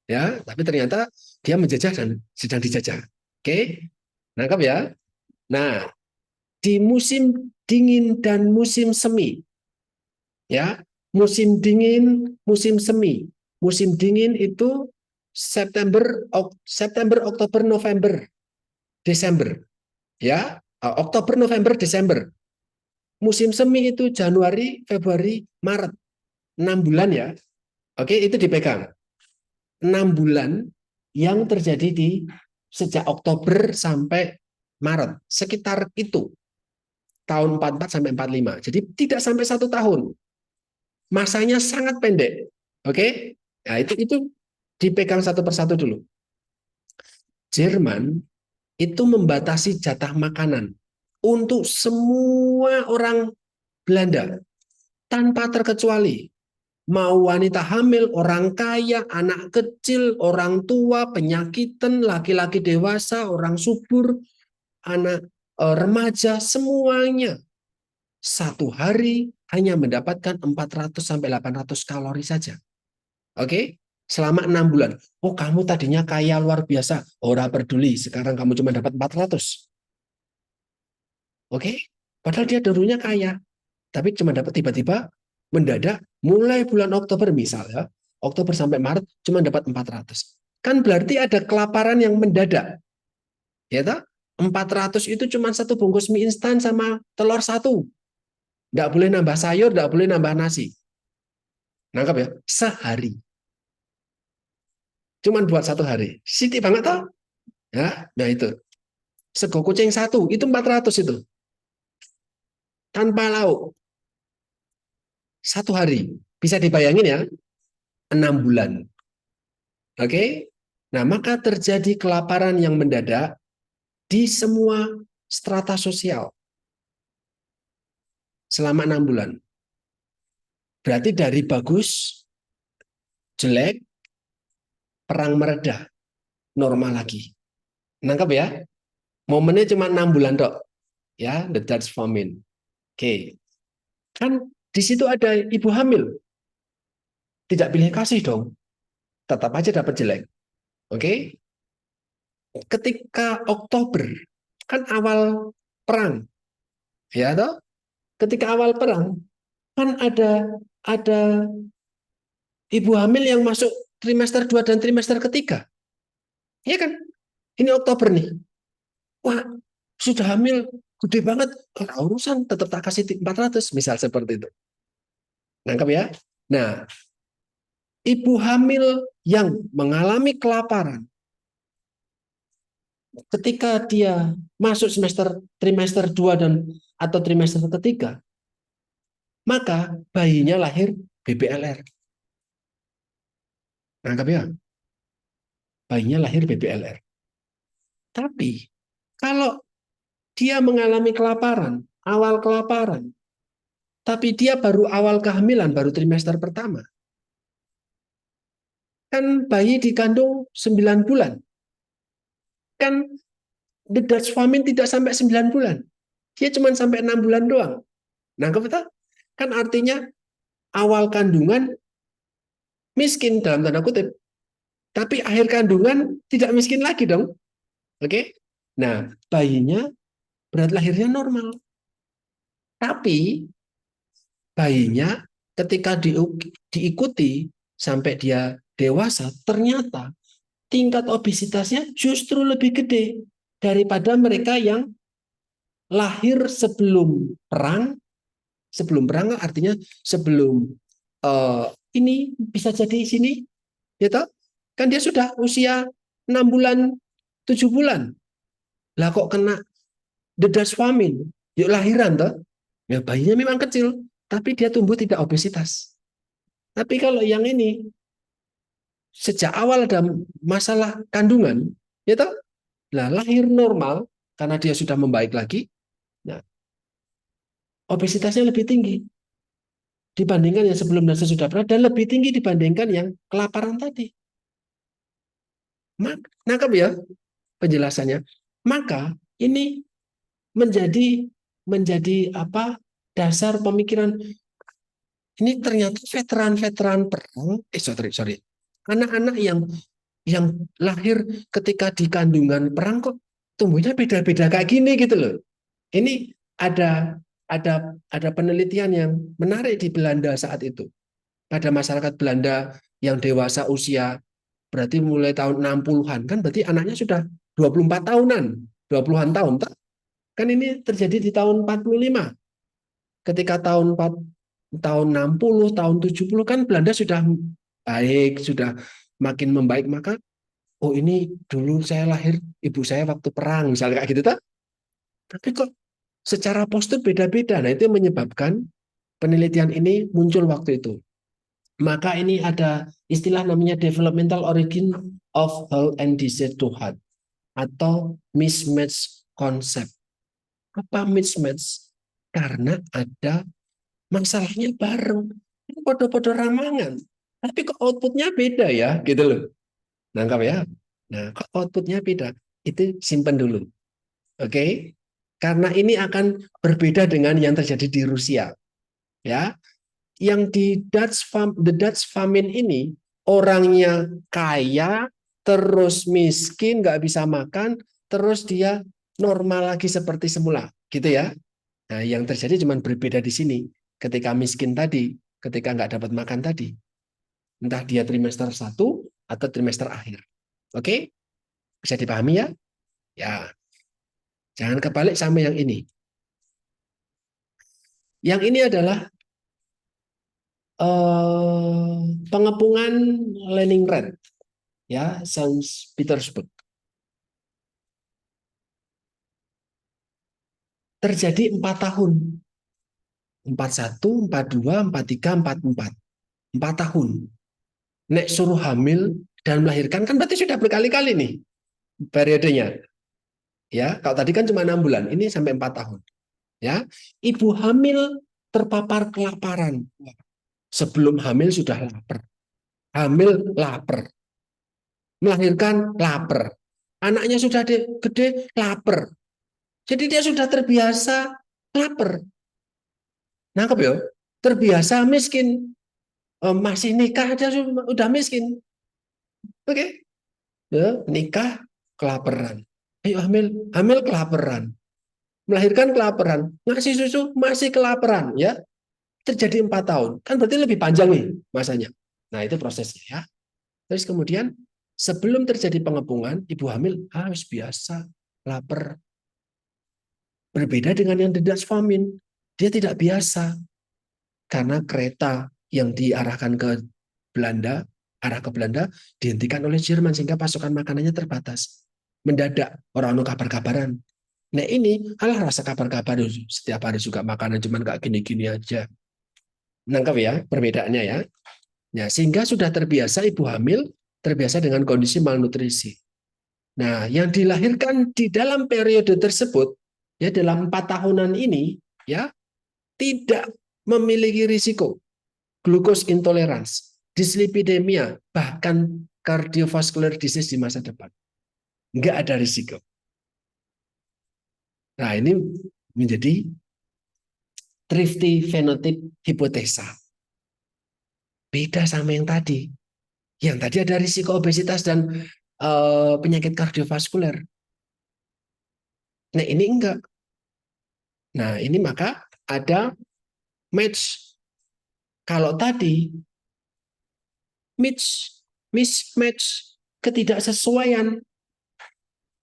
ya, tapi ternyata dia menjajah dan sedang dijajah. Oke, nangkap ya. Nah, di musim dingin dan musim semi, ya, musim dingin, musim semi. Musim dingin itu September, Oktober, November, Desember, ya, Oktober, November, Desember. Musim semi itu Januari, Februari, Maret. 6 bulan ya. Oke, itu dipegang. 6 bulan yang terjadi di sejak Oktober sampai Maret. Sekitar itu. Tahun 44 sampai 45. Jadi tidak sampai 1 tahun. Masanya sangat pendek. Oke? Nah, itu dipegang satu persatu dulu. Jerman itu membatasi jatah makanan untuk semua orang Belanda tanpa terkecuali. Mau wanita hamil, orang kaya, anak kecil, orang tua, penyakitan, laki-laki dewasa, orang subur, anak remaja, semuanya. Satu hari hanya mendapatkan 400 sampai 800 kalori saja. Oke? Selama 6 bulan. Oh, kamu tadinya kaya luar biasa. Ora peduli, sekarang kamu cuma dapat 400. Oke? Padahal dia dulunya kaya. Tapi cuma dapat tiba-tiba mendadak mulai bulan Oktober misalnya, Oktober sampai Maret cuma dapat 400. Kan berarti ada kelaparan yang mendadak. Ya toh? 400 itu cuma satu bungkus mie instan sama telur satu. Nggak boleh nambah sayur, nggak boleh nambah nasi. Nangkap ya? Sehari. Cuman buat satu hari. Siti banget toh? Ya, nah itu. Sego kucing satu, itu 400 itu. Tanpa lauk. Satu hari. Bisa dibayangin ya? 6 bulan. Oke? Nah, maka terjadi kelaparan yang mendadak di semua strata sosial selama 6 bulan. Berarti dari bagus, jelek, perang mereda, normal lagi. Nangkap ya? Momennya cuma 6 bulan dok. Ya, the Dutch famine. Oke. Kan di situ ada ibu hamil. Tidak pilih kasih dong. Tetap aja dapat jelek. Oke. Ketika Oktober, kan awal perang. Ya toh? Ketika awal perang, kan ada ibu hamil yang masuk trimester 2 dan trimester ketiga. Iya kan? Ini Oktober nih. Wah, sudah hamil gede banget. Urusan tetap tak kasih 400 misal seperti itu. Nangkap ya? Nah, ibu hamil yang mengalami kelaparan ketika dia masuk trimester 2 dan atau trimester ketiga, maka bayinya lahir BBLR. Nangkap ya? Bayinya lahir BBLR. Tapi kalau dia mengalami kelaparan, awal kelaparan, tapi dia baru awal kehamilan, baru trimester pertama, kan bayi dikandung 9 bulan. Kan the Dutch famine tidak sampai 9 bulan. Dia cuma sampai 6 bulan doang. Nangkep tak? Kan artinya awal kandungan miskin dalam tanda kutip. Tapi akhir kandungan tidak miskin lagi dong. Oke? Nah, bayinya berat lahirnya normal. Tapi bayinya ketika diikuti sampai dia dewasa, ternyata tingkat obesitasnya justru lebih gede daripada mereka yang lahir sebelum perang. Sebelum perang artinya sebelum ini bisa jadi sini, gitu. Kan dia sudah usia 6 bulan, 7 bulan. Lah kok kena the Dutch famine? Yuk lahiran toh. Ya bayinya memang kecil, tapi dia tumbuh tidak obesitas. Tapi kalau yang ini sejak awal ada masalah kandungan, ya toh, lah lahir normal karena dia sudah membaik lagi, nah, obesitasnya lebih tinggi dibandingkan yang sebelum dan sesudah berat dan lebih tinggi dibandingkan yang kelaparan tadi. Nangkep ya penjelasannya. Maka ini menjadi menjadi apa dasar pemikiran ini ternyata veteran-veteran perang, sorry, anak-anak yang lahir ketika di kandungan perang kok tumbuhnya beda-beda kayak gini gitu loh. Ini ada penelitian yang menarik di Belanda saat itu. Pada masyarakat Belanda yang dewasa usia berarti mulai tahun 60-an kan berarti anaknya sudah 24 tahunan, 20-an tahun. Kan ini terjadi di tahun 45. Ketika tahun 60, tahun 70 kan Belanda sudah baik, sudah makin membaik, maka oh ini dulu saya lahir ibu saya waktu perang misalnya kayak gitu tak? Tapi kok secara postur beda-beda. Nah, itu yang menyebabkan penelitian ini muncul waktu itu. Maka ini ada istilah namanya developmental origin of health and disease to heart atau mismatch concept. Apa mismatch? Karena ada masalahnya bareng. Ini podo-podo ramangan. Tapi kok outputnya beda ya, gitu loh. Nangkap ya? Nah, kok outputnya beda? Itu simpan dulu. Oke? Karena ini akan berbeda dengan yang terjadi di Rusia. Ya, yang di the Dutch famine ini orangnya kaya, terus miskin, nggak bisa makan, terus dia normal lagi seperti semula, gitu ya. Nah, yang terjadi cuma berbeda di sini. Ketika miskin tadi, ketika nggak dapat makan tadi, entah dia trimester 1 atau trimester akhir. Oke? Bisa dipahami ya? Ya, jangan kebalik sama yang ini. Yang ini adalah pengepungan Leningrad, ya, Saint Petersburg. Terjadi 4 tahun. 41, 42, 43, 44. 4 tahun. Nek suruh hamil dan melahirkan kan berarti sudah berkali-kali nih periodenya. Ya, kalau tadi kan cuma 6 bulan, ini sampai 4 tahun. Ya, ibu hamil terpapar kelaparan. Sebelum hamil sudah lapar. Hamil lapar. Melahirkan lapar. Anaknya sudah gede lapar. Jadi dia sudah terbiasa lapar. Nangkep ya? Terbiasa miskin. Masih nikah aja sudah miskin. Oke. Ya, nikah kelaparan. Ayo hamil, hamil kelaparan. Melahirkan kelaparan, ngasih susu masih kelaparan, ya. Terjadi 4 tahun. Kan berarti lebih panjang nih masanya. Nah, itu prosesnya ya. Terus kemudian sebelum terjadi pengepungan, ibu hamil harus biasa lapar. Berbeda dengan yang the Dutch famine. Dia tidak biasa karena kereta yang diarahkan ke Belanda, arah ke Belanda dihentikan oleh Jerman sehingga pasokan makanannya terbatas. Mendadak orang anu kabar-kabaran. Nah ini alah rasa kabar-kabar setiap hari juga makanan cuman gak gini-gini aja. Nangkep ya perbedaannya ya. Nah, sehingga sudah terbiasa ibu hamil terbiasa dengan kondisi malnutrisi. Nah, yang dilahirkan di dalam periode tersebut ya dalam 4 tahunan ini ya tidak memiliki risiko glucose intolerance, dislipidemia, bahkan cardiovascular disease di masa depan. Enggak ada risiko. Nah, ini menjadi thrifty phenotype hipotesa. Beda sama yang tadi. Yang tadi ada risiko obesitas dan penyakit kardiovaskuler. Nah, ini enggak. Nah, ini maka ada match. Kalau tadi mismatch, ketidaksesuaian.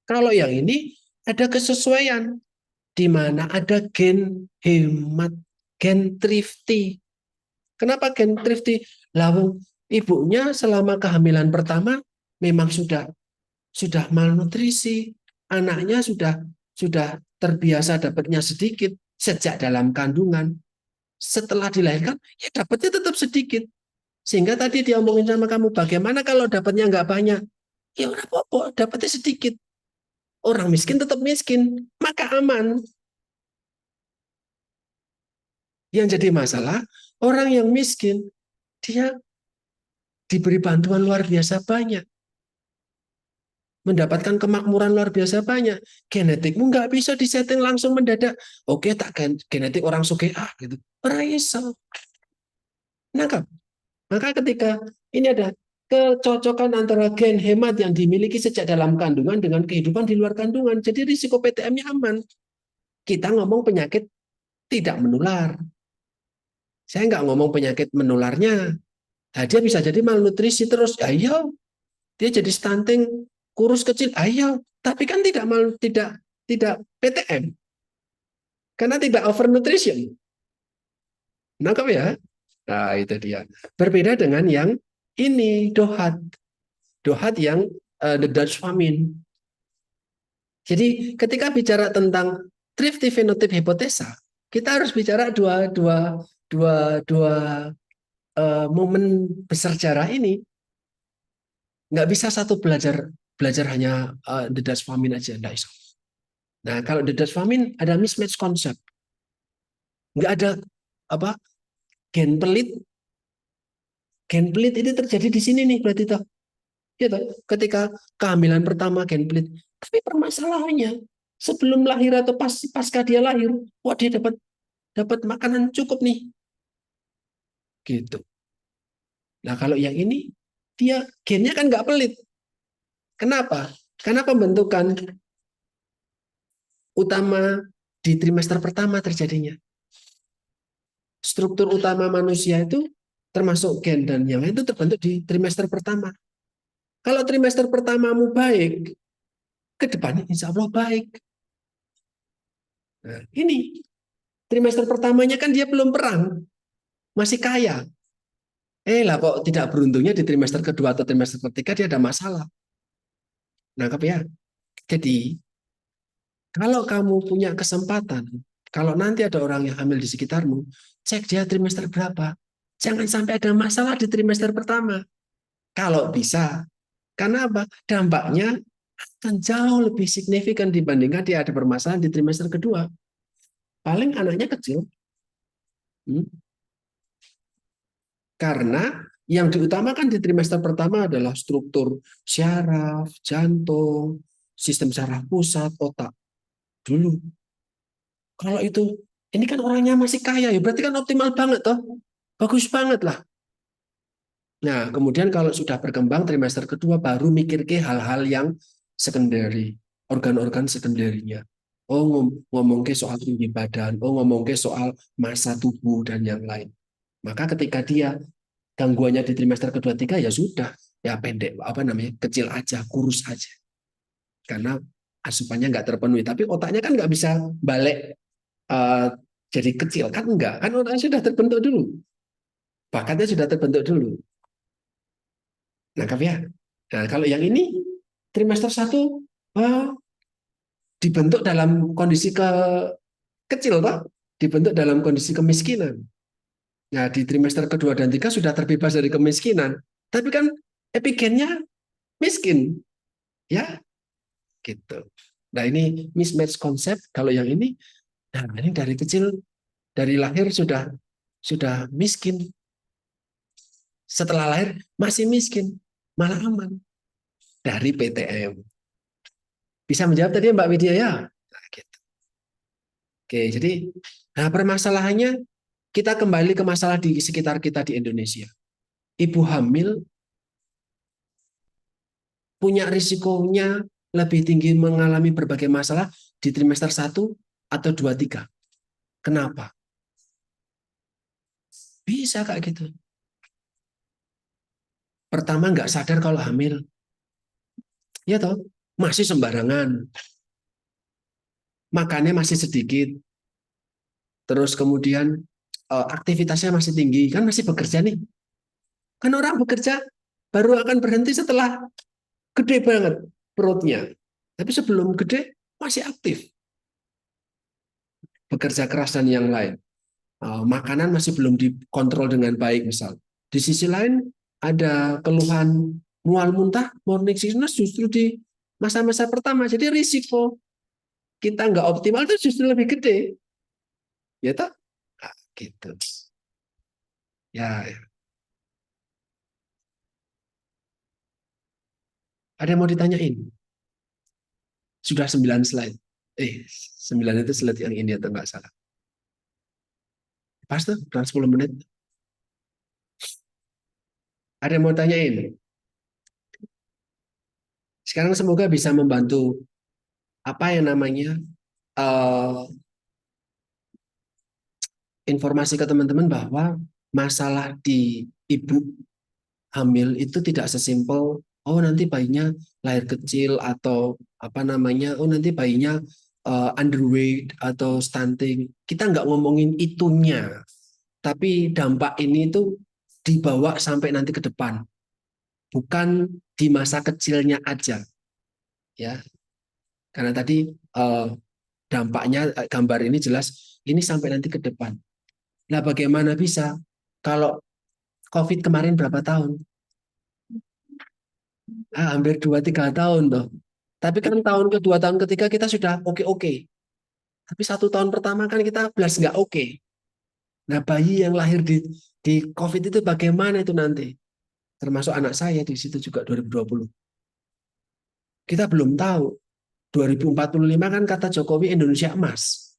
Kalau yang ini ada kesesuaian, di mana ada gen hemat, gen thrifty. Kenapa gen thrifty? Lawung ibunya selama kehamilan pertama memang sudah malnutrisi, anaknya sudah terbiasa dapatnya sedikit sejak dalam kandungan. Setelah dilahirkan, ya dapatnya tetap sedikit. Sehingga tadi dia omongin sama kamu, bagaimana kalau dapatnya nggak banyak? Ya udah apa-apa, dapatnya sedikit. Orang miskin tetap miskin, maka aman. Yang jadi masalah, orang yang miskin, dia diberi bantuan luar biasa banyak. Mendapatkan kemakmuran luar biasa banyak. Genetikmu nggak bisa disetting langsung mendadak. Oke, tak genetik orang sugih gitu. Orang iso. Nangkap. Maka ketika ini ada kecocokan antara gen hemat yang dimiliki sejak dalam kandungan dengan kehidupan di luar kandungan. Jadi risiko PTM-nya aman. Kita ngomong penyakit tidak menular. Saya nggak ngomong penyakit menularnya. Nah, dia bisa jadi malnutrisi terus. Ayo, dia jadi stunting, kurus kecil. Ayo, tapi kan tidak PTM karena tidak overnutrition. Nangkep ya? Nah, itu dia. Berbeda dengan yang ini dohat. Dohat yang the Dutch famine. Jadi ketika bicara tentang thrifty phenotype hipotesa, kita harus bicara dua momen besar sejarah ini. Nggak bisa satu belajar hanya the Dutch famine aja, nggak bisa. Nah, kalau the Dutch famine ada mismatch konsep, nggak ada apa gen pelit. Gen pelit ini terjadi di sini nih berarti toh. Gitu. Ketika kehamilan pertama gen pelit. Tapi permasalahannya sebelum lahir atau pasca dia lahir, wah dia dapat dapat makanan cukup nih. Gitu. Nah, kalau yang ini dia gennya kan nggak pelit. Kenapa? Karena pembentukan utama di trimester pertama terjadinya. Struktur utama manusia itu termasuk gen dan yang lain itu terbentuk di trimester pertama. Kalau trimester pertamamu baik, ke depannya insya Allah baik. Nah, ini trimester pertamanya kan dia belum perang, masih kaya. Lah kok tidak beruntungnya di trimester kedua atau trimester ketiga dia ada masalah. Nangkap ya? Jadi kalau kamu punya kesempatan, kalau nanti ada orang yang hamil di sekitarmu, cek dia trimester berapa. Jangan sampai ada masalah di trimester pertama. Kalau bisa. Karena apa? Dampaknya akan jauh lebih signifikan dibandingkan dia ada permasalahan di trimester kedua. Paling anaknya kecil. Karena yang diutamakan di trimester pertama adalah struktur syaraf, jantung, sistem saraf pusat, otak. Dulu. Kalau itu, ini kan orangnya masih kaya ya, berarti kan optimal banget toh. Bagus banget lah. Nah, kemudian kalau sudah berkembang trimester kedua baru mikir ke hal-hal yang secondary, organ-organ sekunderinya. Oh, ngomong ke soal tinggi badan, oh ngomong ke soal massa tubuh dan yang lain. Maka ketika dia gangguannya di trimester kedua tiga ya sudah, ya pendek, apa namanya, kecil aja, kurus aja. Karena asupannya nggak terpenuhi. Tapi otaknya kan nggak bisa balik jadi kecil, kan enggak. Kan otaknya sudah terbentuk dulu. Bakatnya sudah terbentuk dulu. Nangkap ya? Nah, kalau yang ini trimester 1 dibentuk dalam kondisi kecil, Pak. Dibentuk dalam kondisi kemiskinan. Nah, di trimester kedua dan tiga sudah terbebas dari kemiskinan. Tapi kan epigennya miskin. Ya, gitu. Nah, ini mismatch konsep. Kalau yang ini, nah ini dari kecil, dari lahir sudah miskin. Setelah lahir masih miskin, malah aman dari PTM. Bisa menjawab tadi Mbak Widya ya? Nah, gitu. Oke, jadi nah permasalahannya kita kembali ke masalah di sekitar kita di Indonesia. Ibu hamil punya risikonya lebih tinggi mengalami berbagai masalah di trimester 1 atau 2, 3. Kenapa? Bisa kayak gitu. Pertama nggak sadar kalau hamil. Ya toh, masih sembarangan. Makannya masih sedikit. Terus kemudian aktivitasnya masih tinggi. Kan masih bekerja nih. Kan orang bekerja baru akan berhenti setelah gede banget perutnya. Tapi sebelum gede masih aktif. Bekerja keras dan yang lain. Makanan masih belum dikontrol dengan baik misal. Di sisi lain ada keluhan mual muntah, morning sickness justru di masa-masa pertama. Jadi risiko kita nggak optimal itu justru lebih gede. Ya toh? Nah, gitu. Ya, ya. Ada yang mau ditanyain? Sudah 9 slide. 9 itu slide yang ini atau nggak salah. Pas tuh, kurang 10 menit. Ada yang mau tanyain? Sekarang semoga bisa membantu apa yang namanya eh, informasi ke teman-teman bahwa masalah di ibu hamil itu tidak sesimpel oh nanti bayinya lahir kecil atau apa namanya oh nanti bayinya underweight atau stunting. Kita nggak ngomongin itunya, tapi dampak ini itu dibawa sampai nanti ke depan, bukan di masa kecilnya aja, ya. Karena tadi dampaknya gambar ini jelas ini sampai nanti ke depan. Nah, bagaimana bisa kalau COVID kemarin berapa tahun? Hampir 2-3 tahun toh. Tapi kan tahun kedua, tahun ketiga kita sudah oke-oke. Tapi 1 tahun pertama kan kita belas nggak oke. Nah, bayi yang lahir di COVID itu bagaimana itu nanti? Termasuk anak saya di situ juga 2020. Kita belum tahu. 2045 kan kata Jokowi Indonesia emas.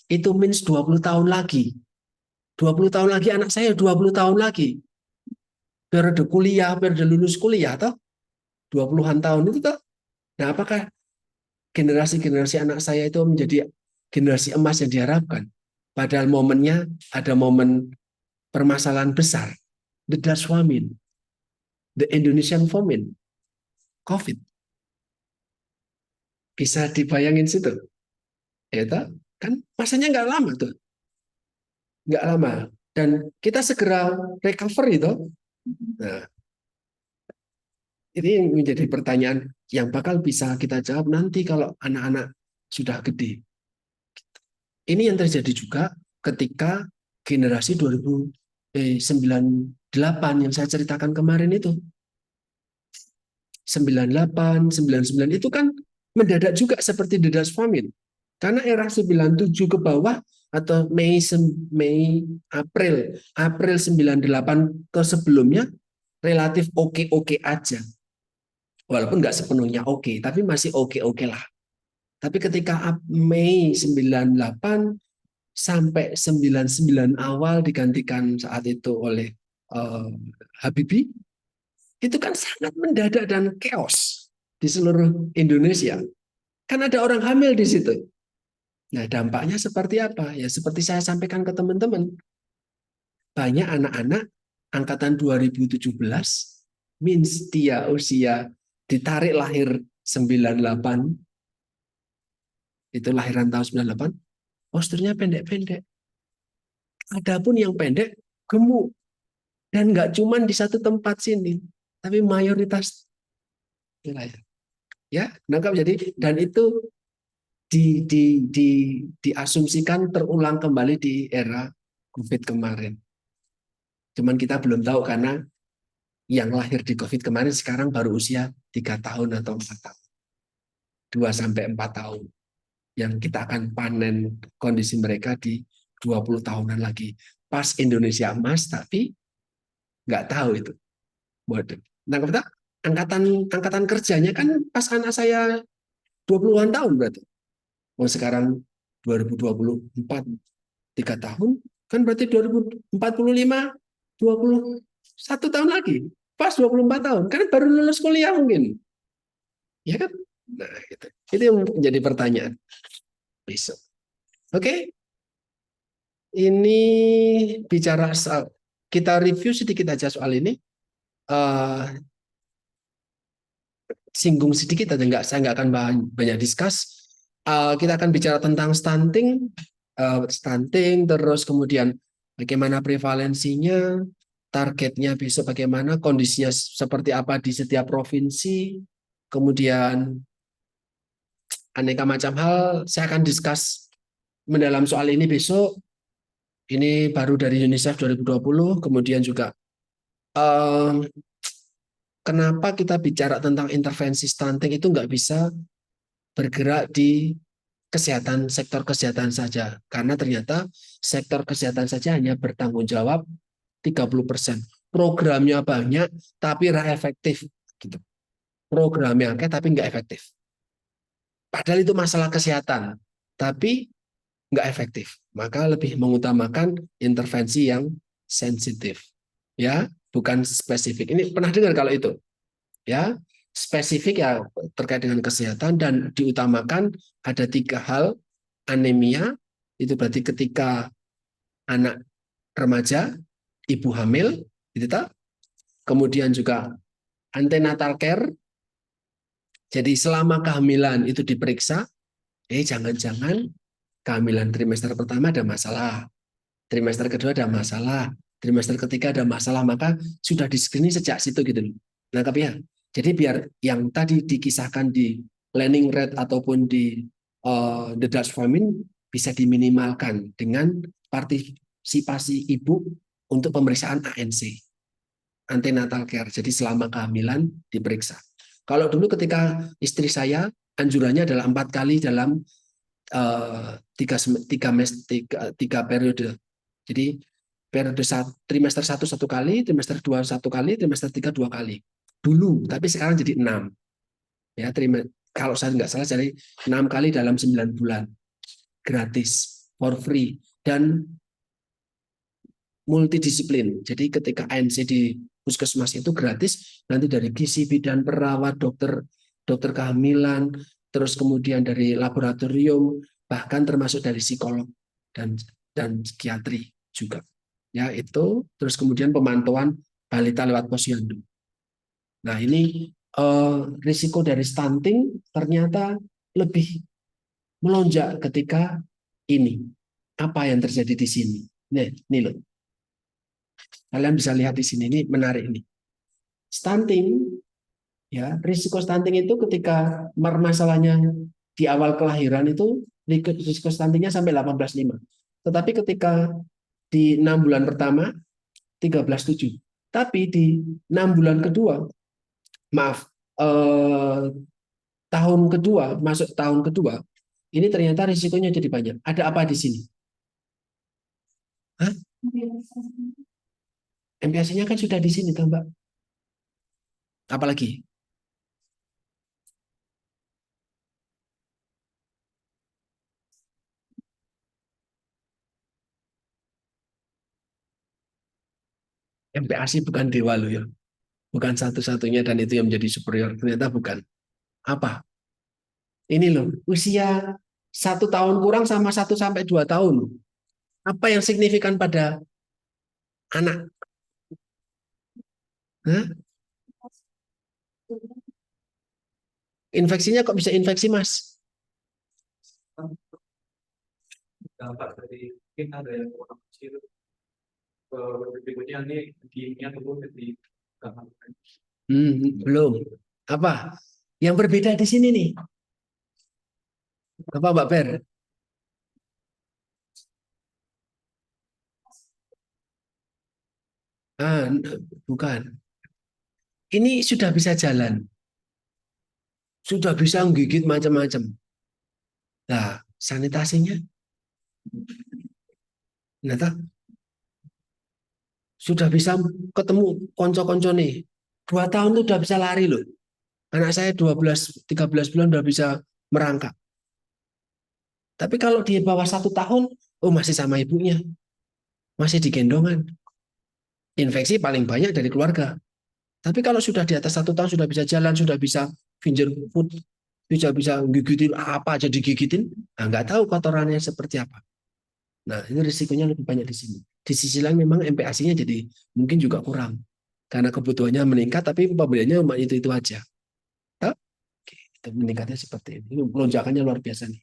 Itu means 20 tahun lagi. 20 tahun lagi anak saya 20 tahun lagi. Periode kuliah, periode lulus kuliah toh. 20-an tahun itu toh. Nah, apakah generasi-generasi anak saya itu menjadi generasi emas yang diharapkan? Padahal momennya ada momen permasalahan besar. The Dutch famine, the Indonesian famine, COVID. Bisa dibayangin situ. Ya toh? Kan masanya nggak lama tuh. Nggak lama. Dan kita segera recover itu. Nah, ini yang menjadi pertanyaan yang bakal bisa kita jawab nanti kalau anak-anak sudah gede. Ini yang terjadi juga ketika generasi 2098 yang saya ceritakan kemarin itu. 98, 99 itu kan mendadak juga seperti the Dutch famine. Karena era 97 ke bawah atau Mei April 98 ke sebelumnya relatif oke-oke aja. Walaupun nggak sepenuhnya oke, tapi masih oke-oke lah. Tapi ketika Mei 98 sampai 99 awal digantikan saat itu oleh Habibie, itu kan sangat mendadak dan chaos di seluruh Indonesia. Kan ada orang hamil di situ. Nah, dampaknya seperti apa? Ya seperti saya sampaikan ke teman-teman. Banyak anak-anak angkatan 2017 means dia usia ditarik lahir 98, itu lahiran tahun 98, posturnya pendek-pendek. Adapun yang pendek, gemuk. Dan nggak cuma di satu tempat sini, tapi mayoritas wilayah. Ya, nangkap jadi dan itu diasumsikan terulang kembali di era COVID kemarin. Cuman kita belum tahu karena yang lahir di COVID kemarin sekarang baru usia 3 tahun atau 4 tahun. 2-4 tahun. Yang kita akan panen kondisi mereka di 20 tahunan lagi. Pas Indonesia emas, tapi nggak tahu itu. Waduh. Nah, kita angkatan kerjanya kan pas anak saya 20-an tahun berarti. Oh, sekarang 2024, 3 tahun, kan berarti 2045, 21 tahun lagi. Pas 24 tahun, kan baru lulus kuliah mungkin. Ya kan? Nah, itu yang menjadi pertanyaan besok. Oke, ini bicara soal, kita review sedikit aja soal ini. Eh, Singgung sedikit aja, saya nggak akan banyak discuss. Kita akan bicara tentang stunting, stunting, terus kemudian bagaimana prevalensinya, targetnya besok bagaimana, kondisinya seperti apa di setiap provinsi, kemudian aneka macam hal. Saya akan discuss mendalam soal ini besok. Ini baru dari UNICEF 2020, kemudian juga eh, kenapa kita bicara tentang intervensi stunting itu nggak bisa bergerak di kesehatan, sektor kesehatan saja. Karena ternyata sektor kesehatan saja hanya bertanggung jawab 30%. Programnya banyak, tapi nggak efektif. Gitu. Programnya oke, tapi nggak efektif. Padahal itu masalah kesehatan, tapi nggak efektif. Maka lebih mengutamakan intervensi yang sensitif. Ya, bukan spesifik. Ini pernah dengar kalau itu? Ya, spesifik ya terkait dengan kesehatan dan diutamakan ada 3 hal. Anemia itu berarti ketika anak remaja, ibu hamil, itu tak. Kemudian juga antenatal care, jadi selama kehamilan itu diperiksa, jangan-jangan kehamilan trimester pertama ada masalah, trimester kedua ada masalah, trimester ketiga ada masalah, maka sudah di screening sejak situ gitu loh. Nangkap ya. Jadi biar yang tadi dikisahkan di landing rate ataupun di the Dutch famine bisa diminimalkan dengan partisipasi ibu untuk pemeriksaan ANC, antenatal care. Jadi selama kehamilan diperiksa. Kalau dulu ketika istri saya anjurannya adalah 4 kali dalam tiga periode. Jadi periode trimester 1 1 kali, trimester 2 1 kali, trimester 3 2 kali. Dulu, tapi sekarang jadi 6. Ya, kalau saya nggak salah jadi 6 kali dalam 9 bulan. Gratis, for free. Dan multidisiplin. Jadi ketika ANC di puskesmas itu gratis, nanti dari gizi, bidan, perawat, dokter kehamilan, terus kemudian dari laboratorium, bahkan termasuk dari psikolog dan psikiatri juga. Ya, itu terus kemudian pemantauan balita lewat posyandu. Nah, ini risiko dari stunting ternyata lebih melonjak ketika ini. Apa yang terjadi di sini? Nih loh. Kalian bisa lihat di sini, ini menarik ini. Stunting, ya, risiko stunting itu ketika masalahnya di awal kelahiran itu risiko stuntingnya sampai 18,5. Tetapi ketika di 6 bulan pertama 13,7. Tapi di 6 bulan kedua, maaf, tahun kedua, masuk tahun kedua, ini ternyata risikonya jadi banyak. Ada apa di sini? Hah? MPAC-nya kan sudah di sini, Mbak. Apalagi? MPAC bukan dewa loh ya. Bukan satu-satunya dan itu yang menjadi superior. Ternyata bukan. Apa? Ini loh, usia 1 tahun kurang sama 1 sampai 2 tahun. Apa yang signifikan pada anak? Hah? Infeksinya kok bisa infeksi, Mas?
Dampak dari mungkin ada yang kurang kecil berikutnya nanti dinya tumbuh di belakang.
Belum. Apa? Yang berbeda di sini nih. Apa, Mbak Per? Bukan. Ini sudah bisa jalan. Sudah bisa menggigit macam-macam. Nah, sanitasinya? Nah, sudah bisa ketemu konco-konco nih. 2 tahun tuh udah bisa lari loh. Anak saya 12-13 bulan udah bisa merangkak. Tapi kalau di bawah 1 tahun, oh masih sama ibunya. Masih digendongan. Infeksi paling banyak dari keluarga. Tapi kalau sudah di atas 1 tahun, sudah bisa jalan, sudah bisa finger food, bisa gigitin apa aja digigitin, nah, nggak tahu kotorannya seperti apa. Nah, ini risikonya lebih banyak di sini. Di sisi lain memang MPASI-nya jadi mungkin juga kurang karena kebutuhannya meningkat, tapi pembeliannya cuma itu aja. Oke, itu meningkatnya seperti ini. Ini lonjakannya luar biasa nih.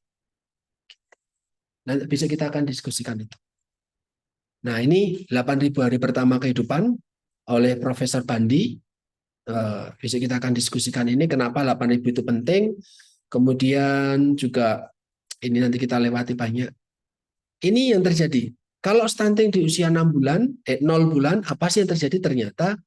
Nanti bisa kita akan diskusikan itu. Nah, ini 8.000 hari pertama kehidupan oleh Profesor Bandi. Bisa kita akan diskusikan ini kenapa 8.000 itu penting. Kemudian juga ini nanti kita lewati banyak. Ini yang terjadi. Kalau stunting di usia 6 bulan, 0 bulan, apa sih yang terjadi? Ternyata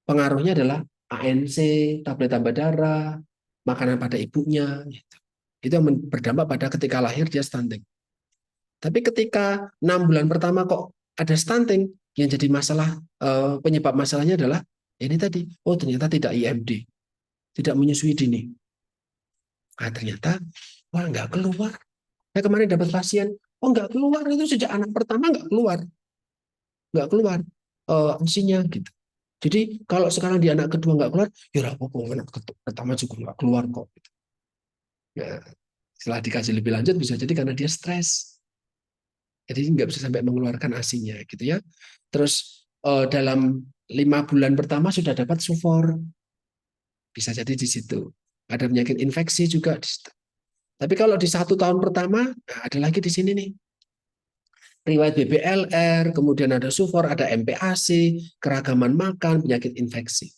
pengaruhnya adalah ANC, tablet tambah darah, makanan pada ibunya. Gitu. Itu yang berdampak pada ketika lahir dia stunting. Tapi ketika 6 bulan pertama kok ada stunting, yang jadi masalah, penyebab masalahnya adalah ini tadi, oh ternyata tidak IMD, tidak menyusui dini. Nah ternyata, wah nggak keluar. Saya kemarin dapat pasien, oh nggak keluar, itu sejak anak pertama nggak keluar ASI-nya gitu. Jadi kalau sekarang di anak kedua nggak keluar, ya apa anak pertama juga nggak keluar kok. Gitu. Ya, setelah dikaji lebih lanjut bisa jadi karena dia stres. Jadi nggak bisa sampai mengeluarkan ASI-nya gitu ya. Terus dalam 5 bulan pertama sudah dapat sufor, bisa jadi di situ. Ada penyakit infeksi juga di situ. Tapi kalau di 1 tahun pertama, nah ada lagi di sini nih. Riwayat BBLR, kemudian ada sufor, ada MPAC, keragaman makan, penyakit infeksi.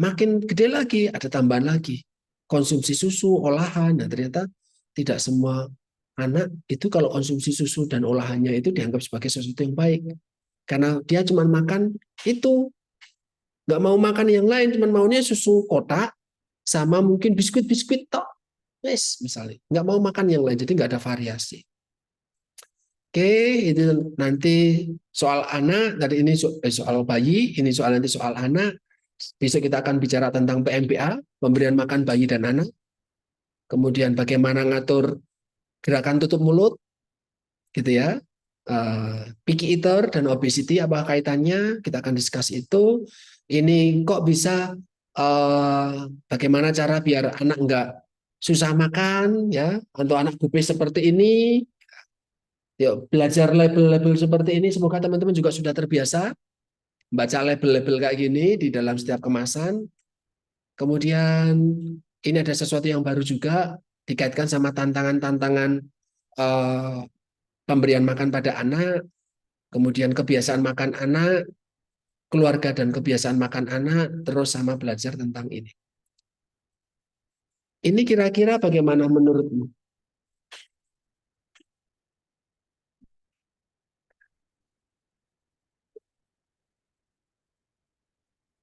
Makin gede lagi, ada tambahan lagi. Konsumsi susu, olahan, nah ternyata tidak semua anak itu kalau konsumsi susu dan olahannya itu dianggap sebagai sesuatu yang baik. Karena dia cuma makan itu, nggak mau makan yang lain, cuma maunya susu kotak, sama mungkin biskuit-biskuit tok. Yes, misalnya. Nggak mau makan yang lain, jadi nggak ada variasi. Oke, itu nanti soal anak, tadi ini soal bayi, ini soal nanti soal anak. Besok kita akan bicara tentang PMPA, pemberian makan bayi dan anak. Kemudian bagaimana ngatur gerakan tutup mulut, gitu ya. Picky eater dan obesity apa kaitannya? Kita akan diskusi itu. Ini kok bisa bagaimana cara biar anak enggak susah makan ya, atau anak bebek seperti ini. Yuk, belajar label-label seperti ini. Semoga teman-teman juga sudah terbiasa baca label-label kayak gini di dalam setiap kemasan. Kemudian ini ada sesuatu yang baru juga dikaitkan sama tantangan-tantangan pemberian makan pada anak, kemudian kebiasaan makan anak, keluarga dan kebiasaan makan anak, terus sama belajar tentang ini. Ini kira-kira bagaimana menurutmu?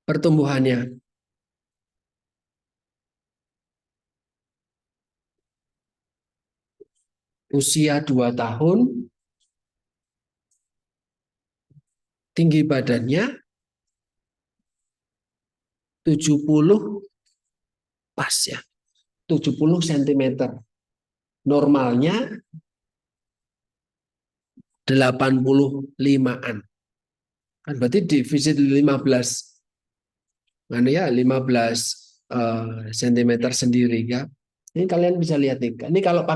Pertumbuhannya. Usia 2 tahun, tinggi badannya 70 pas ya, 70 cm. Normalnya 85-an. Kan berarti defisit 15. Mana ya 15 cm sendiri ya. Ini kalian bisa lihat nih. Ini kalau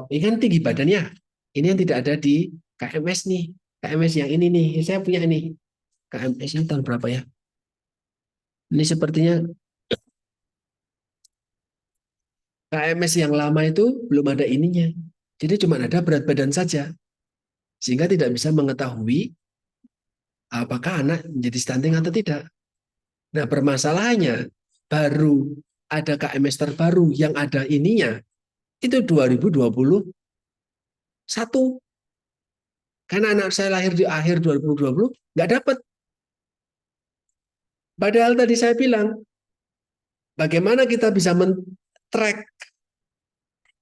ini kan tinggi badannya. Ini yang tidak ada di KMS nih. KMS yang ini nih. Saya punya ini. KMS ini tahun berapa ya? Ini sepertinya KMS yang lama itu belum ada ininya. Jadi cuma ada berat badan saja. Sehingga tidak bisa mengetahui apakah anak menjadi stunting atau tidak. Nah, permasalahannya baru ada KMS terbaru yang ada ininya itu 2021. Karena anak saya lahir di akhir 2020 nggak dapat. Padahal tadi saya bilang bagaimana kita bisa men-track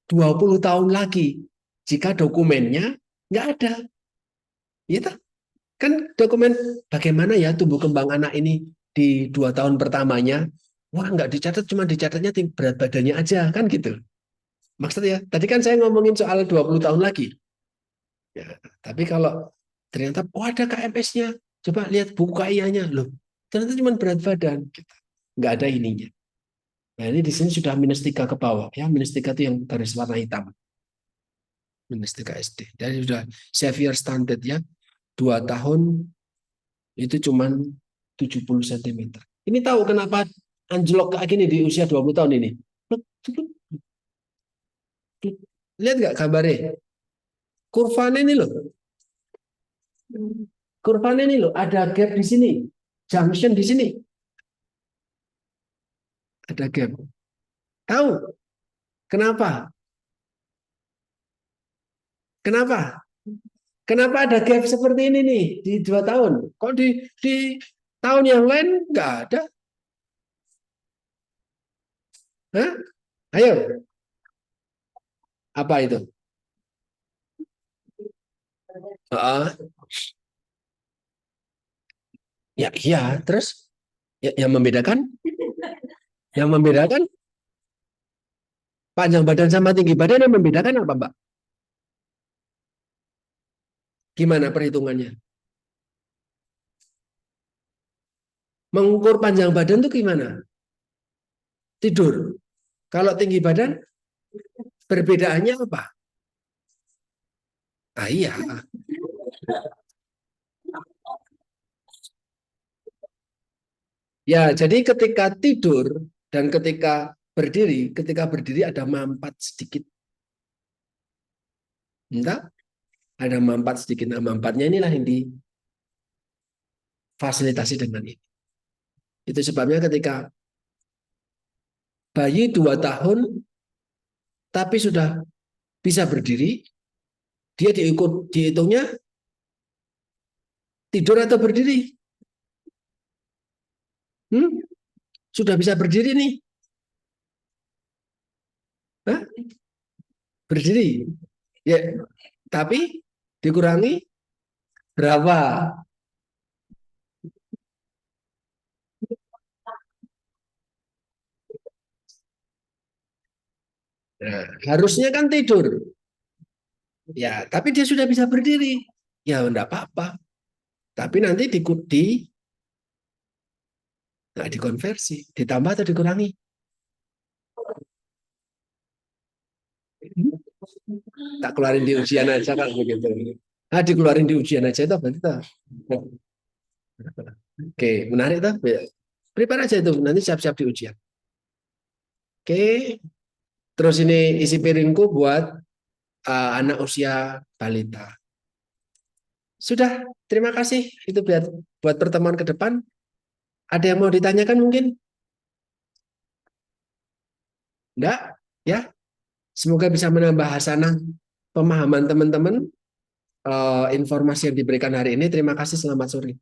20 tahun lagi jika dokumennya nggak ada. Gitu. Kan dokumen bagaimana ya tumbuh kembang anak ini di 2 tahun pertamanya. Wah, nggak dicatat, cuma dicatatnya berat badannya aja, kan gitu. Maksudnya, tadi kan saya ngomongin soal 20 tahun lagi. Ya, tapi kalau ternyata, oh ada KMS-nya, coba lihat buku KIA-nya. Loh, ternyata cuma berat badan. Gitu. Nggak ada ininya. Nah, ini di sini sudah -3 ke bawah ya. -3 itu yang garis warna hitam. -3 SD. Jadi sudah severe stunted ya. 2 tahun itu cuman 70 cm. Ini tahu kenapa anjlok kayak gini di usia 20 tahun ini? Lihat nggak gambarnya? Kurvanya ini loh. Kurvanya ini loh, ada gap di sini. Junction di sini. Ada gap. Tahu? Kenapa? Kenapa? Kenapa ada gap seperti ini nih di 2 tahun? Kok di tahun yang lain nggak ada? Hah? Ayo. Apa itu? Ah, ya, iya. Terus ya, yang membedakan panjang badan sama tinggi badan yang membedakan apa, Mbak? Gimana perhitungannya? Mengukur panjang badan tuh gimana? Tidur. Kalau tinggi badan, perbedaannya apa? Ah, iya. Ya, jadi ketika tidur dan ketika berdiri ada mampat sedikit. Entah, ada mampat sedikit. Nah, mampatnya inilah yang difasilitasi dengan ini. Itu sebabnya ketika bayi 2 tahun tapi sudah bisa berdiri, dia dihitungnya tidur atau berdiri. Sudah bisa berdiri nih. Hah? Berdiri. Ya, tapi dikurangi berapa? Nah, harusnya kan tidur. Ya, tapi dia sudah bisa berdiri. Ya, enggak apa-apa. Tapi nanti dikonversi, ditambah atau dikurangi. Tak keluarin di ujian aja kalau begitu. Ah, dikeluarin di ujian aja itu berarti toh. Oke, menarik toh. Prepare aja itu, nanti siap-siap di ujian. Oke. Terus ini isi piringku buat anak usia balita. Sudah, terima kasih. Itu buat pertemuan ke depan. Ada yang mau ditanyakan mungkin? Enggak? Ya. Semoga bisa menambah hasanah pemahaman teman-teman informasi yang diberikan hari ini. Terima kasih, selamat sore.